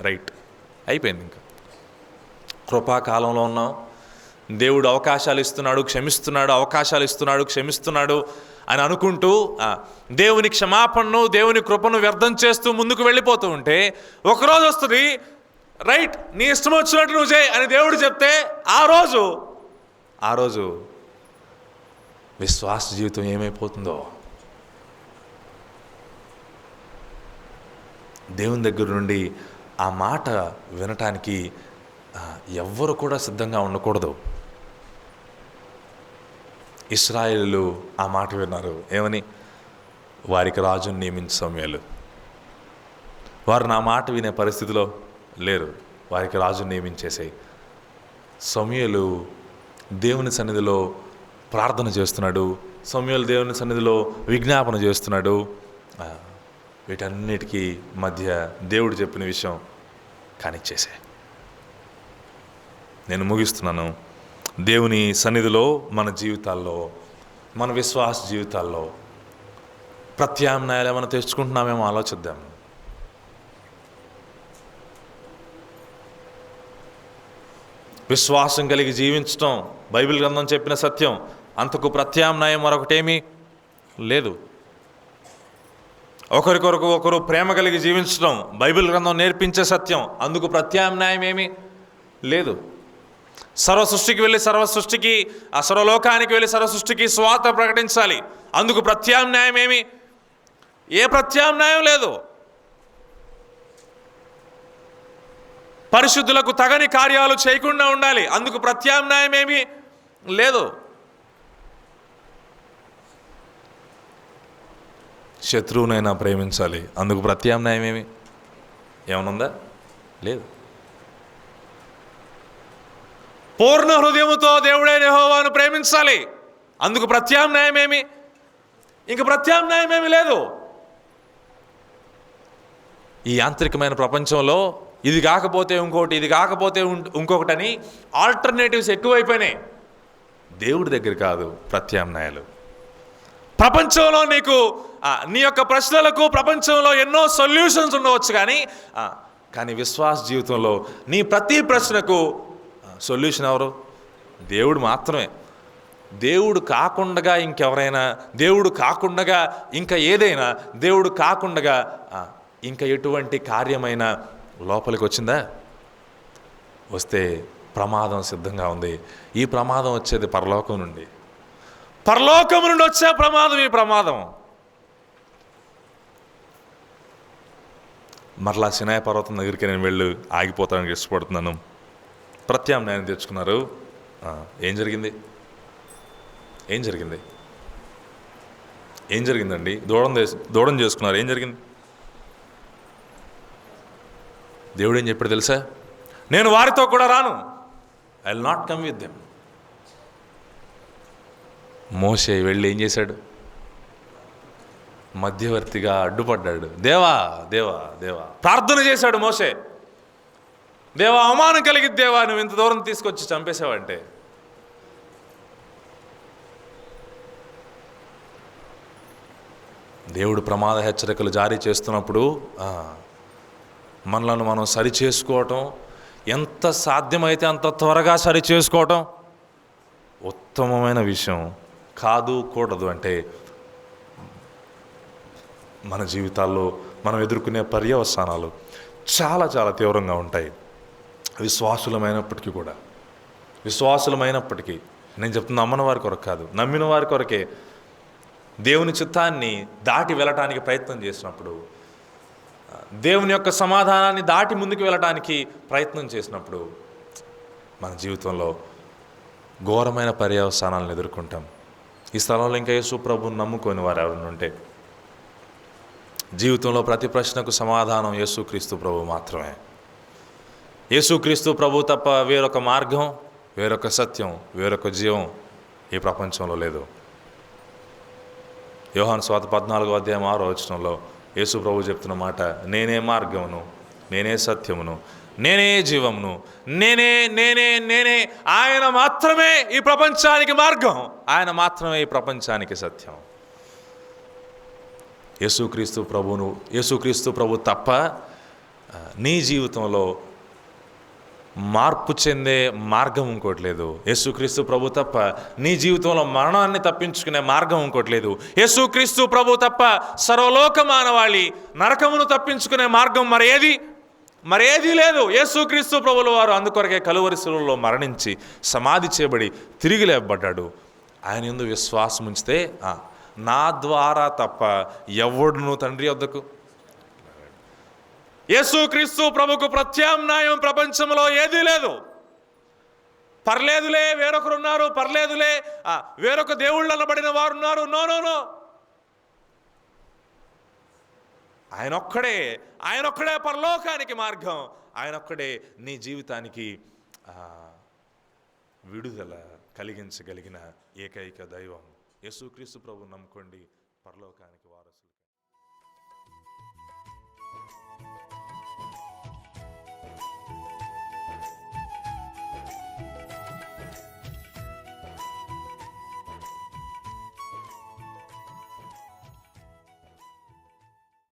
రైట్ అయిపోయింది. ఇంకా కృపాకాలంలో ఉన్నాం, దేవుడు అవకాశాలు ఇస్తున్నాడు, క్షమిస్తున్నాడు, అవకాశాలు ఇస్తున్నాడు, క్షమిస్తున్నాడు అని అనుకుంటూ దేవుని క్షమాపణను, దేవుని కృపను వ్యర్థం చేస్తూ ముందుకు వెళ్ళిపోతూ ఉంటే ఒకరోజు వస్తుంది, రైట్ నీ ఇష్టం వచ్చినట్టు నువ్వు చేయి అని దేవుడు చెప్తే ఆ రోజు విశ్వాస జీవితం ఏమైపోతుందో. దేవుని దగ్గర నుండి ఆ మాట వినటానికి ఎవ్వరు కూడా సిద్ధంగా ఉండకూడదు. ఇశ్రాయేలు ఆ మాట విన్నారు. ఏమని? వారికి రాజును నియమించు సమూయేలు. వారు నా మాట వినే పరిస్థితిలో లేరు, వారికి రాజును నియమించేసాయి. సమూయేలు దేవుని సన్నిధిలో ప్రార్థన చేస్తున్నాడు, సమూయేలు దేవుని సన్నిధిలో విజ్ఞాపన చేస్తున్నాడు. వీటన్నిటికీ మధ్య దేవుడు చెప్పిన విషయం కానిచ్చేసే. నేను ముగిస్తున్నాను. దేవుని సన్నిధిలో మన జీవితాల్లో, మన విశ్వాస జీవితాల్లో ప్రత్యామ్నాయాలు ఏమైనా తెచ్చుకుంటున్నామేమో ఆలోచిద్దాం. విశ్వాసం కలిగి జీవించటం బైబిల్ గ్రంథం చెప్పిన సత్యం. అంతకు ప్రత్యామ్నాయం మరొకటేమీ లేదు. ఒకరికొరకు ఒకరు ప్రేమ కలిగి జీవించడం బైబిల్ గ్రంథం నేర్పించే సత్యం. అందుకు ప్రత్యామ్నాయం ఏమీ లేదు. సర్వ సృష్టికి వెళ్ళి సర్వలోకానికి వెళ్ళి సర్వ సృష్టికి సువార్త ప్రకటించాలి. అందుకు ప్రత్యామ్నాయం ఏమి? ఏ ప్రత్యామ్నాయం లేదు. పరిశుద్ధులకు తగని కార్యాలు చేయకుండా ఉండాలి. అందుకు ప్రత్యామ్నాయం ఏమీ లేదు. శత్రువునైనా ప్రేమించాలి. అందుకు ప్రత్యామ్నాయం ఏమనుందా? లేదు. పూర్ణ హృదయముతో దేవుడైన యెహోవాను ప్రేమించాలి. అందుకు ప్రత్యామ్నాయం ఏమి? ఇంక ప్రత్యామ్నాయం ఏమీ లేదు. ఈ యాంత్రికమైన ప్రపంచంలో ఇది కాకపోతే ఇంకోటి, ఇది కాకపోతే ఇంకొకటని ఆల్టర్నేటివ్స్ ఎక్కువైపోయినాయి. దేవుడి దగ్గర కాదు ప్రత్యామ్నాయాలు. ప్రపంచంలో నీ యొక్క ప్రశ్నలకు ప్రపంచంలో ఎన్నో సొల్యూషన్స్ ఉండవచ్చు, కానీ విశ్వాస జీవితంలో నీ ప్రతి ప్రశ్నకు సొల్యూషన్ ఎవరు? దేవుడు మాత్రమే. దేవుడు కాకుండా ఇంకెవరైనా, దేవుడు కాకుండా ఇంకా ఏదైనా, దేవుడు కాకుండా ఇంకా ఎటువంటి కార్యమైన లోపలికి వచ్చిందా? వస్తే ప్రమాదం సిద్ధంగా ఉంది. ఈ ప్రమాదం వచ్చేది పరలోకం నుండి. పరలోకం నుండి వచ్చే ప్రమాదం ఈ ప్రమాదం. మరలా సినాయి పర్వతం దగ్గరికి నేను వెళ్ళి ఆగిపోతానికి ఇష్టపడుతున్నాను. ప్రత్యామ్నాయం తెచ్చుకున్నారు. ఏం జరిగిందండి? దూడం చేసుకున్నారు. ఏం జరిగింది? దేవుడు ఏం చెప్పాడు తెలుసా? నేను వారితో కూడా రాను. I will not come with them. మోషే వెళ్ళి ఏం చేశాడు? మధ్యవర్తిగా అడ్డుపడ్డాడు. దేవా దేవా దేవా ప్రార్థన చేశాడు మోషే. దేవా, అవమానం కలిగిద్ది దేవా, నువ్వు ఇంత దూరం తీసుకొచ్చి చంపేసావంటే. దేవుడు ప్రమాద హెచ్చరికలు జారీ చేస్తున్నప్పుడు మనలను మనం సరిచేసుకోవటం, ఎంత సాధ్యమైతే అంత త్వరగా సరిచేసుకోవటం ఉత్తమమైన విషయం. కూడదు అంటే మన జీవితాల్లో మనం ఎదుర్కొనే పర్యవసానాలు చాలా చాలా తీవ్రంగా ఉంటాయి. విశ్వాసులమైనప్పటికీ నేను చెప్తున్నా, నమ్మని వారి కొరకు కాదు, నమ్మిన వారి కొరకే. దేవుని చిత్తాన్ని దాటి వెళ్ళటానికి ప్రయత్నం చేసినప్పుడు, దేవుని యొక్క సమాధానాన్ని దాటి ముందుకు వెళ్ళటానికి ప్రయత్నం చేసినప్పుడు మన జీవితంలో ఘోరమైన పర్యవసానాలను ఎదుర్కొంటాం. ఈ స్థలంలో ఇంకా యేసు ప్రభువుని నమ్ముకొని వారు ఎవరైనా ఉంటే, జీవితంలో ప్రతి ప్రశ్నకు సమాధానం యేసుక్రీస్తు ప్రభు మాత్రమే. యేసుక్రీస్తు ప్రభు తప్ప వేరొక మార్గం, వేరొక సత్యం, వేరొక జీవం ఈ ప్రపంచంలో లేదు. యోహాను సువార్త 14:6 యేసు ప్రభు చెప్తున్న మాట, నేనే మార్గమును, నేనే సత్యమును, నేనే జీవమును, నేనే. ఆయన మాత్రమే ఈ ప్రపంచానికి మార్గం, ఆయన మాత్రమే ఈ ప్రపంచానికి సత్యం. యేసుక్రీస్తు ప్రభు తప్ప నీ జీవితంలో మార్పు చెందే మార్గం ఇంకోటి లేదు. యేసుక్రీస్తు ప్రభు తప్ప నీ జీవితంలో మరణాన్ని తప్పించుకునే మార్గం ఇంకోటి లేదు. యేసుక్రీస్తు ప్రభు తప్ప సర్వలోక మానవాళి నరకమును తప్పించుకునే మార్గం మరేది లేదు. యేసుక్రీస్తు ప్రభుల వారు అందుకొరకే కలువరి శిలువలో మరణించి సమాధి చేయబడి తిరిగి లేపబడ్డాడు. ఆయన యందు విశ్వాసం ఉంచితే నా ద్వారా తప్ప ఎవడును తండ్రి వద్దకు. యేసుక్రీస్తు ప్రభుకు ప్రత్యామ్నాయం ప్రపంచంలో ఏదీ లేదు. పర్లేదులే వేరొకరున్నారు, పర్లేదులే వేరొక దేవుళ్ళు అనబడిన వారు ఉన్నారు. నో. ఆయనొక్కడే పరలోకానికి మార్గం. ఆయనొక్కడే నీ జీవితానికి విడుదల కలిగించగలిగిన ఏకైక దైవం. యేసుక్రీస్తు ప్రభు నమ్ముకోండి, పరలోకానికి వారసులు.